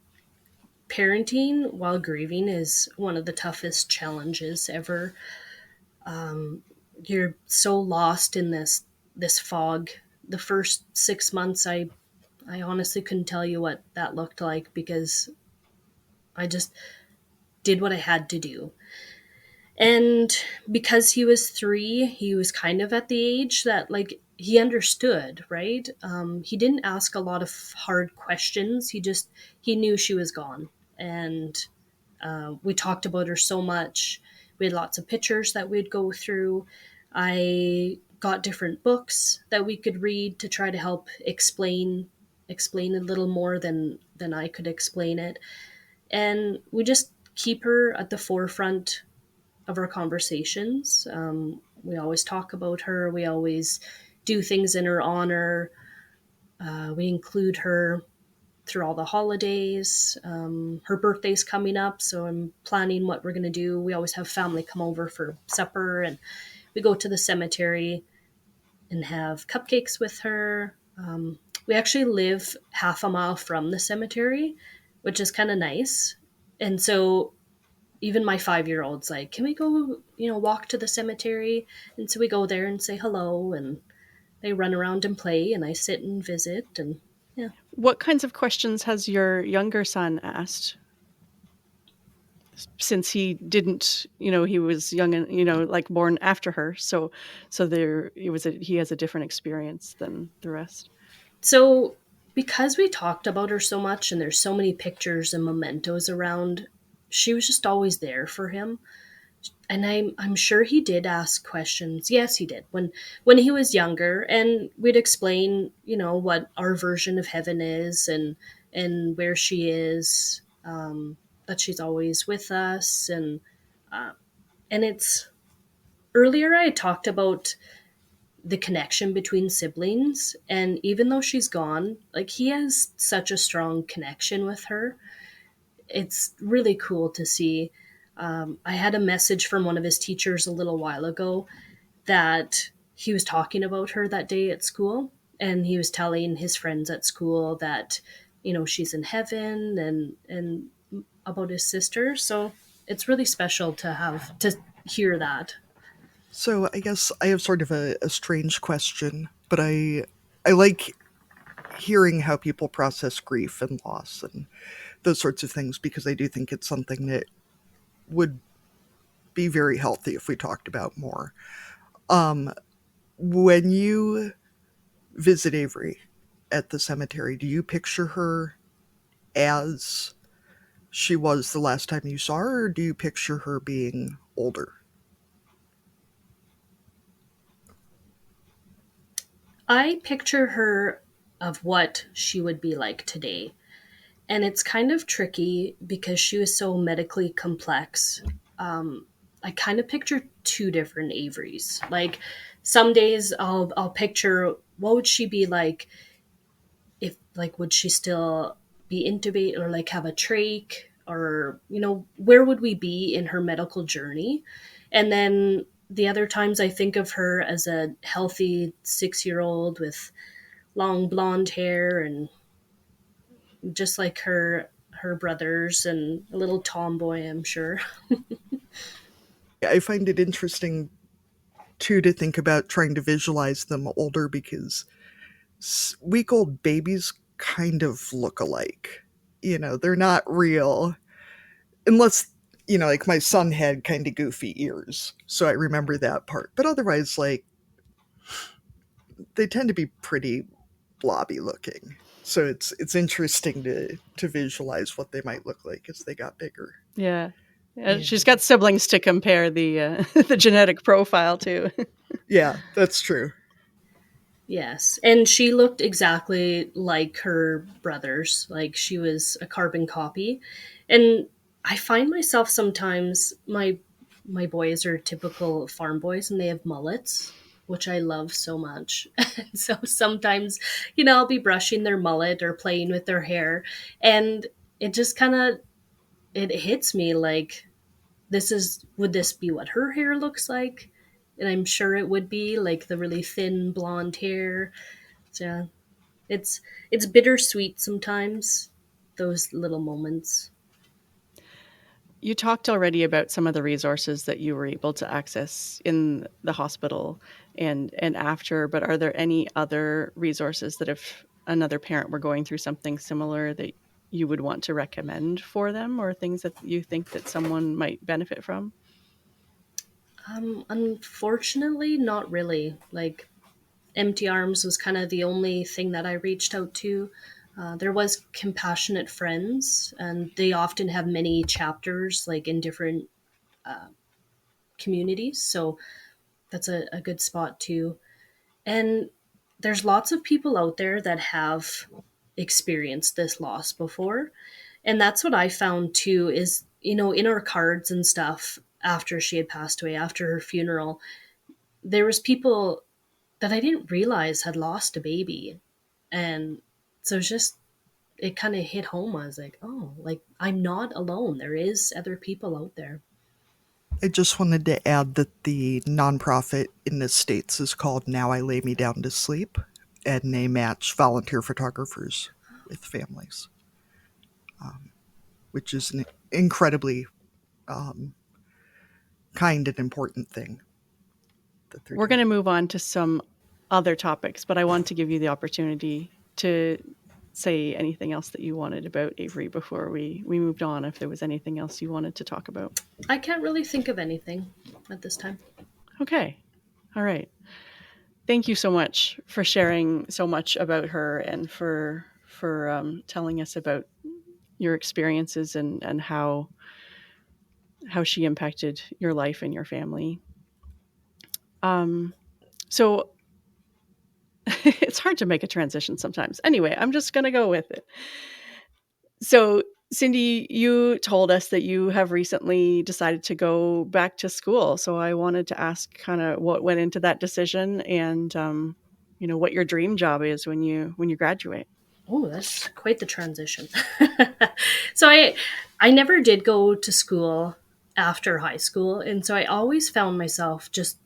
parenting while grieving is one of the toughest challenges ever. You're so lost in this fog. The first 6 months, I honestly couldn't tell you what that looked like because I just did what I had to do. And because he was 3, he was kind of at the age that, like, he understood, right? He didn't ask a lot of hard questions. He knew she was gone. And we talked about her so much. We had lots of pictures that we'd go through. I got different books that we could read to try to help explain a little more than I could explain it. And we just keep her at the forefront of our conversations. We always talk about her. We always do things in her honor. We include her through all the holidays. Her birthday's coming up, so I'm planning what we're going to do. We always have family come over for supper, and we go to the cemetery and have cupcakes with her. We actually live half a mile from the cemetery, which is kind of nice. And so even my 5-year-old's like, can we go, walk to the cemetery? And so we go there and say hello, and they run around and play, and I sit and visit, and yeah. What kinds of questions has your younger son asked? Since he didn't, he was young and, like born after her. So he has a different experience than the rest. So because we talked about her so much and there's so many pictures and mementos around, she was just always there for him. And I'm sure he did ask questions. Yes, he did when he was younger, and we'd explain, what our version of heaven is, and where she is, that she's always with us, and it's earlier I talked about the connection between siblings, and even though she's gone, like, he has such a strong connection with her. It's really cool to see. I had a message from one of his teachers a little while ago that he was talking about her that day at school, and he was telling his friends at school that, she's in heaven, and about his sister. So it's really special to hear that. So I guess I have sort of a strange question, but I like hearing how people process grief and loss and those sorts of things because I do think it's something that would be very healthy if we talked about more. Um, when you visit Avery, at the cemetery, do you picture her as she was the last time you saw her, or do you picture her being older? I picture her of what she would be like today. And it's kind of tricky because she was so medically complex. I kind of picture two different Averys. Like some days I'll picture what would she be like if like would she still be intubated or like have a trach, or where would we be in her medical journey? And then the other times I think of her as a healthy 6-year old with long blonde hair and just like her brothers and a little tomboy, I'm sure. I find it interesting too to think about trying to visualize them older because week old babies kind of look alike. They're not real unless, like my son had kind of goofy ears. So I remember that part. But otherwise, like, they tend to be pretty blobby looking. So it's interesting to visualize what they might look like as they got bigger. Yeah. And She's got siblings to compare the the genetic profile to. yeah, that's true. Yes, and she looked exactly like her brothers, like she was a carbon copy. And I find myself sometimes my boys are typical farm boys and they have mullets, which I love so much. So sometimes, I'll be brushing their mullet or playing with their hair, and it just kind of it hits me like would this be what her hair looks like? And I'm sure it would be like the really thin blonde hair. So yeah, it's it's bittersweet sometimes, those little moments. You talked already about some of the resources that you were able to access in the hospital and after, but are there any other resources that if another parent were going through something similar that you would want to recommend for them, or things that you think that someone might benefit from? Unfortunately, not really. Like Empty Arms was kind of the only thing that I reached out to. There was Compassionate Friends, and they often have many chapters, like in different communities. So that's a good spot too. And there's lots of people out there that have experienced this loss before. And that's what I found too is, in our cards and stuff after she had passed away, after her funeral, there was people that I didn't realize had lost a baby. And so it's just it kind of hit home. I was like, oh, like I'm not alone. There is other people out there. I just wanted to add that the nonprofit in the States is called Now I Lay Me Down to Sleep, and they match volunteer photographers with families, which is an incredibly um, kind and important thing that they're We're going doing. to move on to some other topics, but I want to give you the opportunity to say anything else that you wanted about Avery before we moved on, if there was anything else you wanted to talk about. I can't really think of anything at this time. Okay. All right. Thank you so much for sharing so much about her and for telling us about your experiences and how she impacted your life and your family. So it's hard to make a transition sometimes. Anyway, I'm just going to go with it. So, Cindy, you told us that you have recently decided to go back to school. So I wanted to ask kind of what went into that decision and what your dream job is when you graduate. Oh, that's quite the transition. So I never did go to school after high school, and so I always found myself just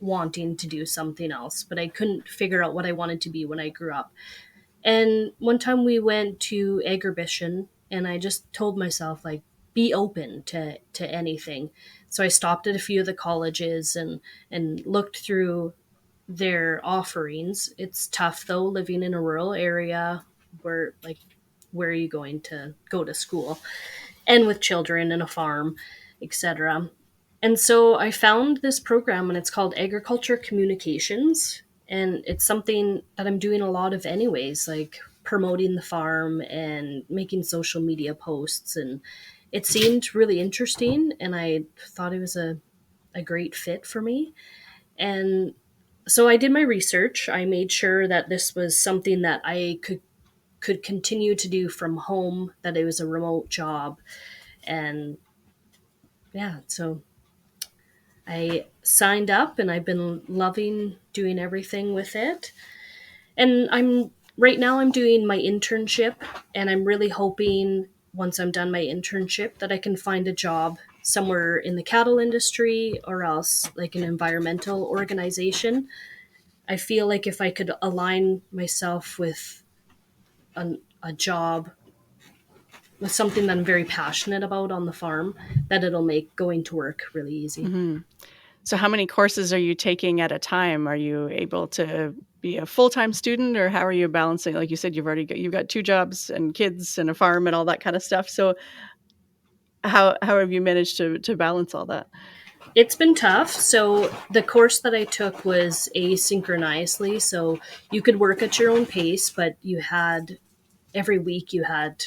wanting to do something else, but I couldn't figure out what I wanted to be when I grew up. And one time we went to exhibition, and I just told myself like be open to anything. So I stopped at a few of the colleges and looked through their offerings. It's tough though living in a rural area where are you going to go to school and with children and a farm, etc. And so I found this program and it's called Agriculture Communications, And it's something that I'm doing a lot of anyways, like promoting the farm and making social media posts. And it seemed really interesting, and I thought it was a great fit for me. And so I did my research. I made sure that this was something that I could continue to do from home, that it was a remote job. And yeah, so I signed up and I've been loving doing everything with it. And I'm doing my internship, and I'm really hoping once I'm done my internship that I can find a job somewhere in the cattle industry or else like an environmental organization. I feel like if I could align myself with a job with something that I'm very passionate about on the farm, that it'll make going to work really easy. Hmm. So how many courses are you taking at a time? Are you able to be a full-time student, or how are you balancing? Like you said, you've got two jobs and kids and a farm and all that kind of stuff. So how have you managed to balance all that? It's been tough. So the course that I took was asynchronously. So you could work at your own pace, but every week you had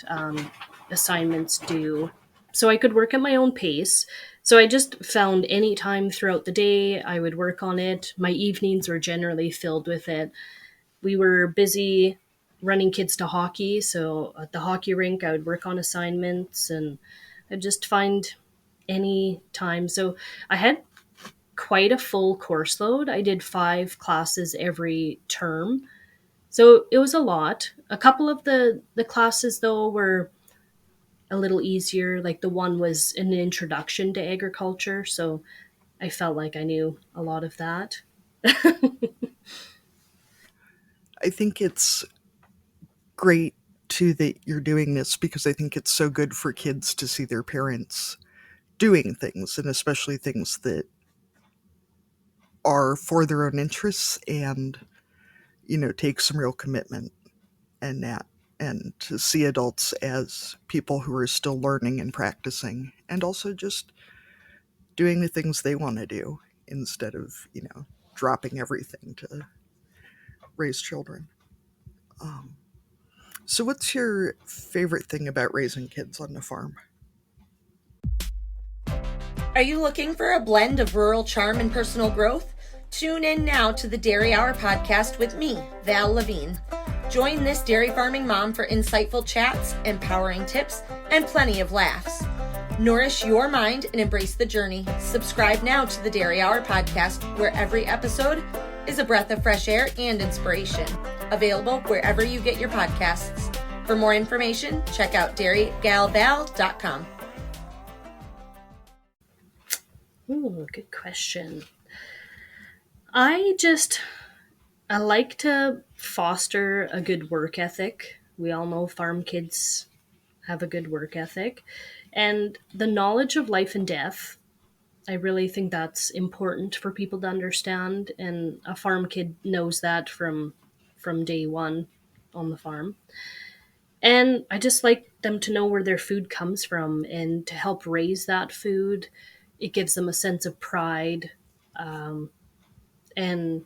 assignments due. So I could work at my own pace. So I just found any time throughout the day I would work on it. My evenings were generally filled with it. We were busy running kids to hockey. So at the hockey rink, I would work on assignments, and I'd just find any time. So I had quite a full course load. I did 5 classes every term. So it was a lot. A couple of the classes, though, were a little easier. Like the one was an introduction to agriculture. So I felt like I knew a lot of that. I think it's great too that you're doing this because I think it's so good for kids to see their parents doing things, and especially things that are for their own interests and, take some real commitment and that. And to see adults as people who are still learning and practicing and also just doing the things they want to do instead of, dropping everything to raise children. Um, so, what's your favorite thing about raising kids on the farm? Are you looking for a blend of rural charm and personal growth? Tune in now to the Dairy Hour podcast with me, Val Levine. Join this dairy farming mom for insightful chats, empowering tips, and plenty of laughs. Nourish your mind and embrace the journey. Subscribe now to the Dairy Hour podcast, where every episode is a breath of fresh air and inspiration. Available wherever you get your podcasts. For more information, check out dairygalval.com. Ooh, good question. I like to foster a good work ethic. We all know farm kids have a good work ethic. And the knowledge of life and death, I really think that's important for people to understand. And a farm kid knows that from day one on the farm. And I just like them to know where their food comes from and to help raise that food. It gives them a sense of pride, um, and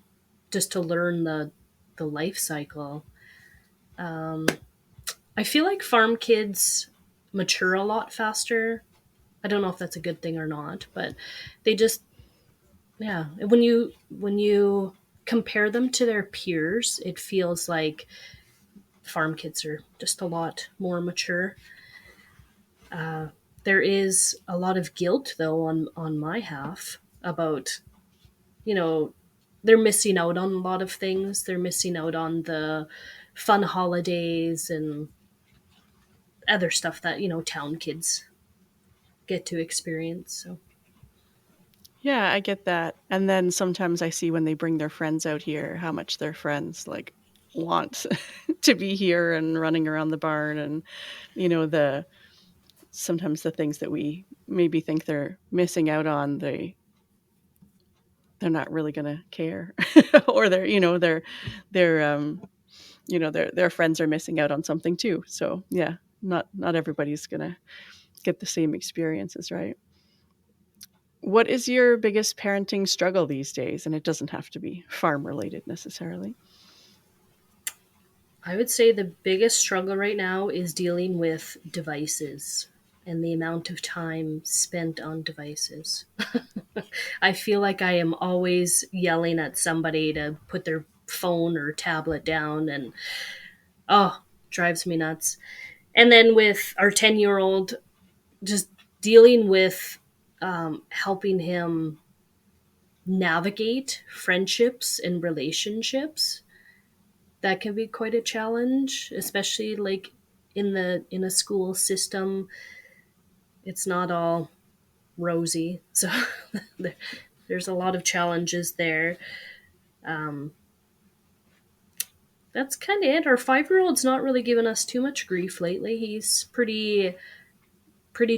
just to learn the life cycle. Um, I feel like farm kids mature a lot faster. I don't know if that's a good thing or not, but they just, yeah. When you compare them to their peers, it feels like farm kids are just a lot more mature. Uh, there is a lot of guilt though on my half about, you know, they're missing out on a lot of things. They're missing out on the fun holidays and other stuff that, town kids get to experience. So Yeah, I get that. And then sometimes I see when they bring their friends out here how much their friends like want to be here and running around the barn, and the sometimes the things that we maybe think they're missing out on, they're not really going to care. Or their friends are missing out on something too. So, yeah, not everybody's going to get the same experiences, right? What is your biggest parenting struggle these days? And it doesn't have to be farm related necessarily. I would say the biggest struggle right now is dealing with devices and the amount of time spent on devices. I feel like I am always yelling at somebody to put their phone or tablet down, and oh, drives me nuts. And then with our 10-year-old, just dealing with helping him navigate friendships and relationships, that can be quite a challenge, especially like in a school system. It's not all rosy, so there's a lot of challenges there. um, that's kind of it. Our 5-year-old's not really given us too much grief lately. He's pretty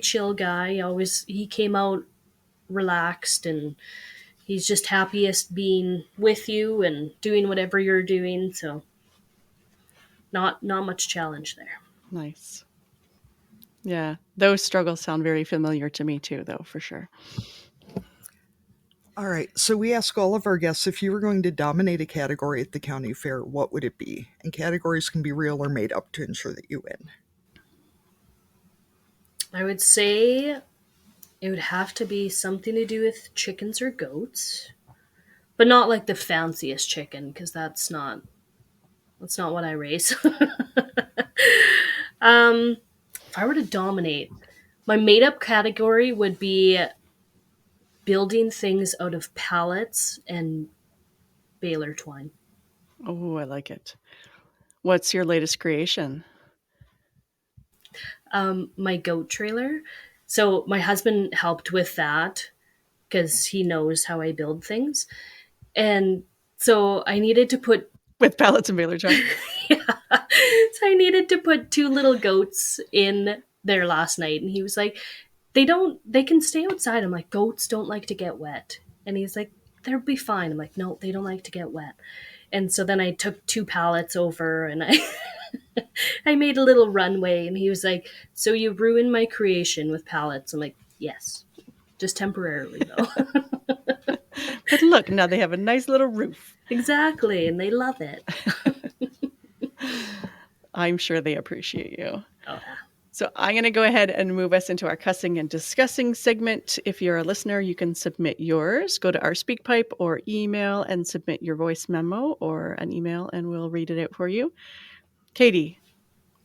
chill guy. Always he came out relaxed, and he's just happiest being with you and doing whatever you're doing. So not much challenge there. Nice. Yeah, those struggles sound very familiar to me too, though, for sure. All right, so we ask all of our guests, if you were going to dominate a category at the county fair, what would it be? And categories can be real or made up to ensure that you win. I would say it would have to be something to do with chickens or goats, but not like the fanciest chicken, because that's not what I raise. If I were to dominate, my made up category would be building things out of pallets and baler twine. Oh, I like it. What's your latest creation? My goat trailer. So my husband helped with that because he knows how I build things. And so I needed to put With pallets and baler twine? yeah. So I needed to put 2 little goats in there last night, and he was like, they can stay outside. I'm like, goats don't like to get wet. And he's like, they'll be fine. I'm like, no, they don't like to get wet. And so then I took 2 pallets over, and I made a little runway, and he was like, so you ruined my creation with pallets. I'm like, yes, just temporarily though. But look, now they have a nice little roof. Exactly, and they love it. I'm sure they appreciate you. Oh, yeah. So I'm going to go ahead and move us into our cussing and discussing segment. If you're a listener, you can submit yours. Go to our SpeakPipe or email and submit your voice memo or an email, and we'll read it out for you. Katie,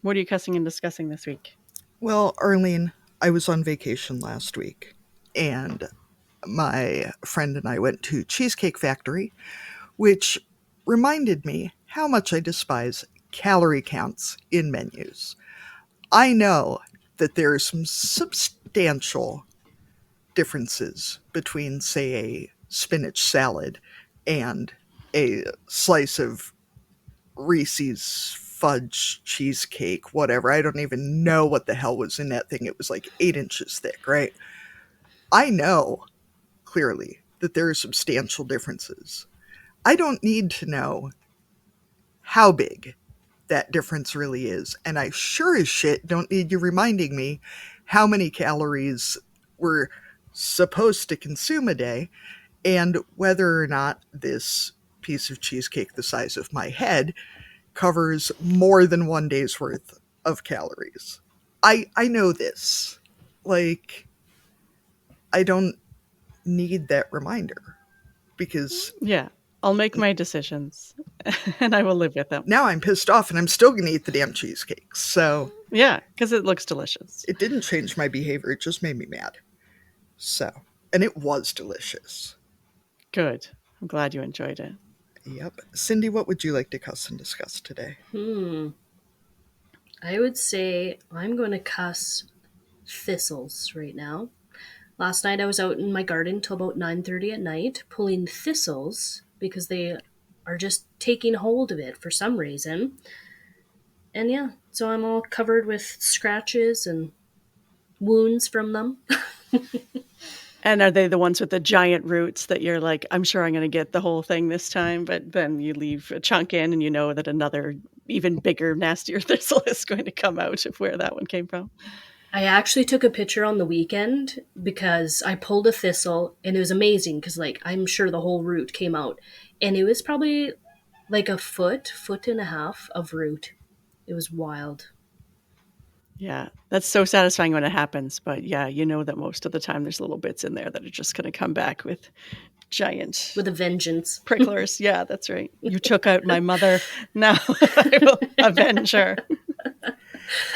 what are you cussing and discussing this week? Well, Arlene, I was on vacation last week, and my friend and I went to Cheesecake Factory, which reminded me how much I despise calorie counts in menus. I know that there are some substantial differences between, say, a spinach salad and a slice of Reese's fudge cheesecake, whatever. I don't even know what the hell was in that thing. It was like 8 inches thick, right? I know clearly that there are substantial differences. I don't need to know how big that difference really is. And I sure as shit don't need you reminding me how many calories we're supposed to consume a day and whether or not this piece of cheesecake the size of my head covers more than 1 day's worth of calories. I know this. Like, I don't need that reminder because Yeah, I'll make my decisions and I will live with them. now I'm pissed off and I'm still going to eat the damn cheesecake. So Yeah, because it looks delicious. it didn't change my behavior. It just made me mad. So, and it was delicious. Good. I'm glad you enjoyed it. Yep. Cindy, what would you like to cuss and discuss today? I would say I'm going to cuss thistles right now. Last night I was out in my garden till about 9:30 at night pulling thistles because they are just taking hold of it for some reason. And yeah, so I'm all covered with scratches and wounds from them. And are they the ones with the giant roots that you're like, I'm sure I'm going to get the whole thing this time, but then you leave a chunk in and you know that another even bigger, nastier thistle is going to come out of where that one came from? I actually took a picture on the weekend because I pulled a thistle and it was amazing because, like, I'm sure the whole root came out. And it was probably like a foot and a half of root. It was wild. Yeah, that's so satisfying when it happens. But yeah, you know that most of the time there's little bits in there that are just going to come back with giant With a vengeance. pricklers. Yeah, that's right. You took out my mother. Now I will avenge her.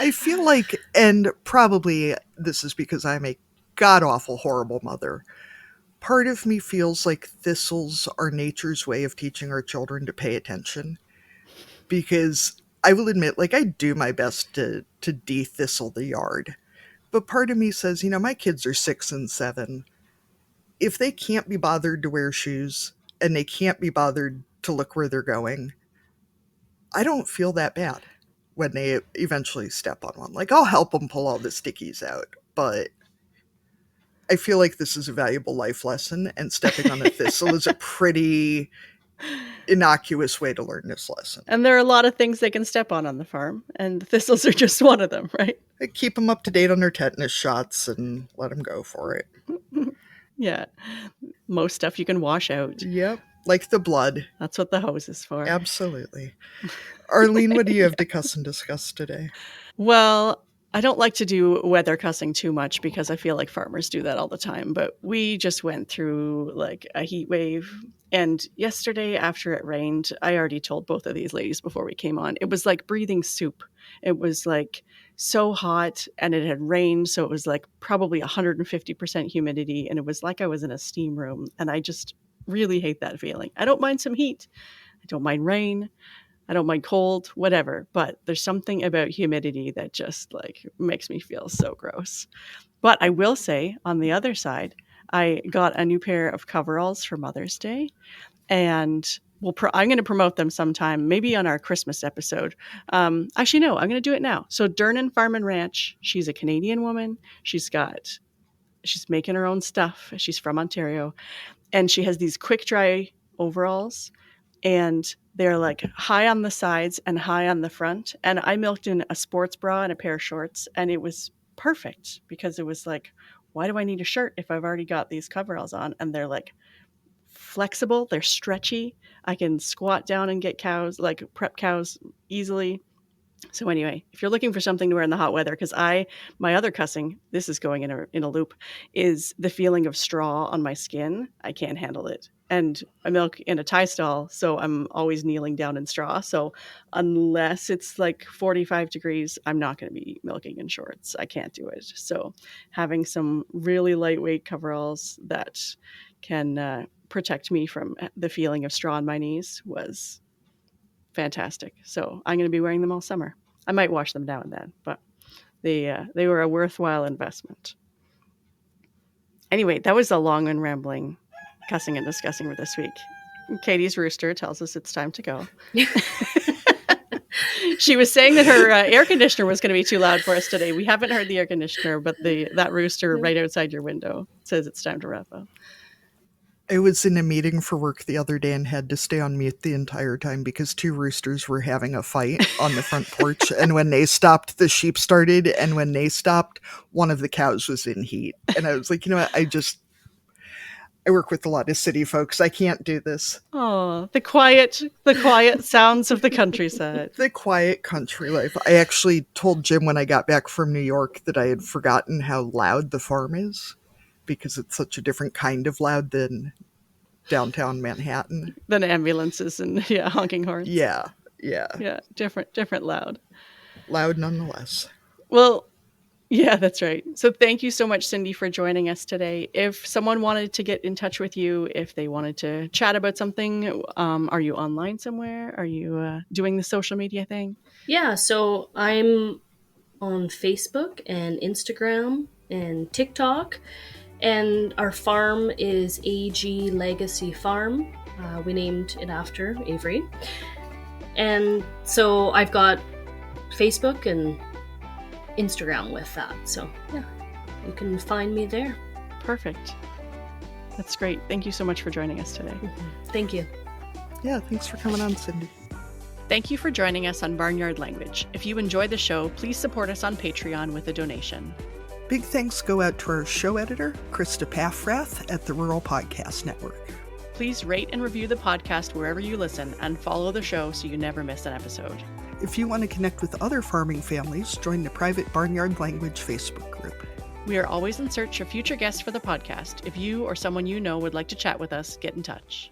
I feel like, and probably this is because I'm a god-awful, horrible mother, part of me feels like thistles are nature's way of teaching our children to pay attention. Because I will admit, like, I do my best to de-thistle the yard. But part of me says, my kids are 6 and 7. If they can't be bothered to wear shoes and they can't be bothered to look where they're going, I don't feel that bad when they eventually step on one. Like, I'll help them pull all the stickies out, but I feel like this is a valuable life lesson, and stepping on a thistle is a pretty innocuous way to learn this lesson. And there are a lot of things they can step on the farm, and the thistles are just one of them, right? I keep them up to date on their tetanus shots and let them go for it. Yeah. Most stuff you can wash out. Yep. Like the blood. That's what the hose is for. Absolutely. Arlene, what do you have to cuss and discuss today? Well, I don't like to do weather cussing too much because I feel like farmers do that all the time. But we just went through like a heat wave. And yesterday after it rained, I already told both of these ladies before we came on, it was like breathing soup. It was like so hot and it had rained. So it was like probably 150% humidity. And it was like I was in a steam room. And I just really hate that feeling. I don't mind some heat. I don't mind rain. I don't mind cold, whatever. But there's something about humidity that just like makes me feel so gross. But I will say on the other side, I got a new pair of coveralls for Mother's Day, and I'm going to promote them sometime, maybe on our Christmas episode. Actually, no, I'm going to do it now. So Durnan Farm and Ranch, she's a Canadian woman. She's making her own stuff. She's from Ontario, and she has these quick dry overalls, and they're like high on the sides and high on the front. And I milked in a sports bra and a pair of shorts, and it was perfect because it was like, why do I need a shirt if I've already got these coveralls on? And they're like flexible, they're stretchy. I can squat down and get cows, like prep cows easily. So anyway, if you're looking for something to wear in the hot weather, because my other cussing, this is going in a loop, is the feeling of straw on my skin. I can't handle it. And I milk in a tie stall, so I'm always kneeling down in straw. So unless it's like 45 degrees, I'm not going to be milking in shorts. I can't do it. So having some really lightweight coveralls that can protect me from the feeling of straw on my knees was fantastic. So I'm going to be wearing them all summer. I might wash them now and then, but they were a worthwhile investment. Anyway, that was a long and rambling cussing and discussing for this week. Katie's rooster tells us it's time to go. She was saying that her air conditioner was going to be too loud for us today. We haven't heard the air conditioner, but that rooster right outside your window says it's time to wrap up. I was in a meeting for work the other day and had to stay on mute the entire time because 2 roosters were having a fight on the front porch. And when they stopped, the sheep started. And when they stopped, one of the cows was in heat. And I was like, you know what? I work with a lot of city folks. I can't do this. Oh, the quiet sounds of the countryside. The quiet country life. I actually told Jim when I got back from New York that I had forgotten how loud the farm is, because it's such a different kind of loud than downtown Manhattan. Than ambulances and honking horns. Yeah. Yeah, different loud. Loud nonetheless. Well, yeah, that's right. So thank you so much, Cindy, for joining us today. If someone wanted to get in touch with you, if they wanted to chat about something, are you online somewhere? Are you doing the social media thing? Yeah, so I'm on Facebook and Instagram and TikTok. And our farm is AG Legacy Farm. We named it after Avery. And so I've got Facebook and Instagram with that. So yeah, you can find me there. Perfect. That's great. Thank you so much for joining us today. Mm-hmm. Thank you. Yeah, thanks for coming on, Cindy. Thank you for joining us on Barnyard Language. If you enjoy the show, please support us on Patreon with a donation. Big thanks go out to our show editor, Krista Paffrath at the Rural Podcast Network. Please rate and review the podcast wherever you listen and follow the show so you never miss an episode. If you want to connect with other farming families, join the private Barnyard Language Facebook group. We are always in search of future guests for the podcast. If you or someone you know would like to chat with us, get in touch.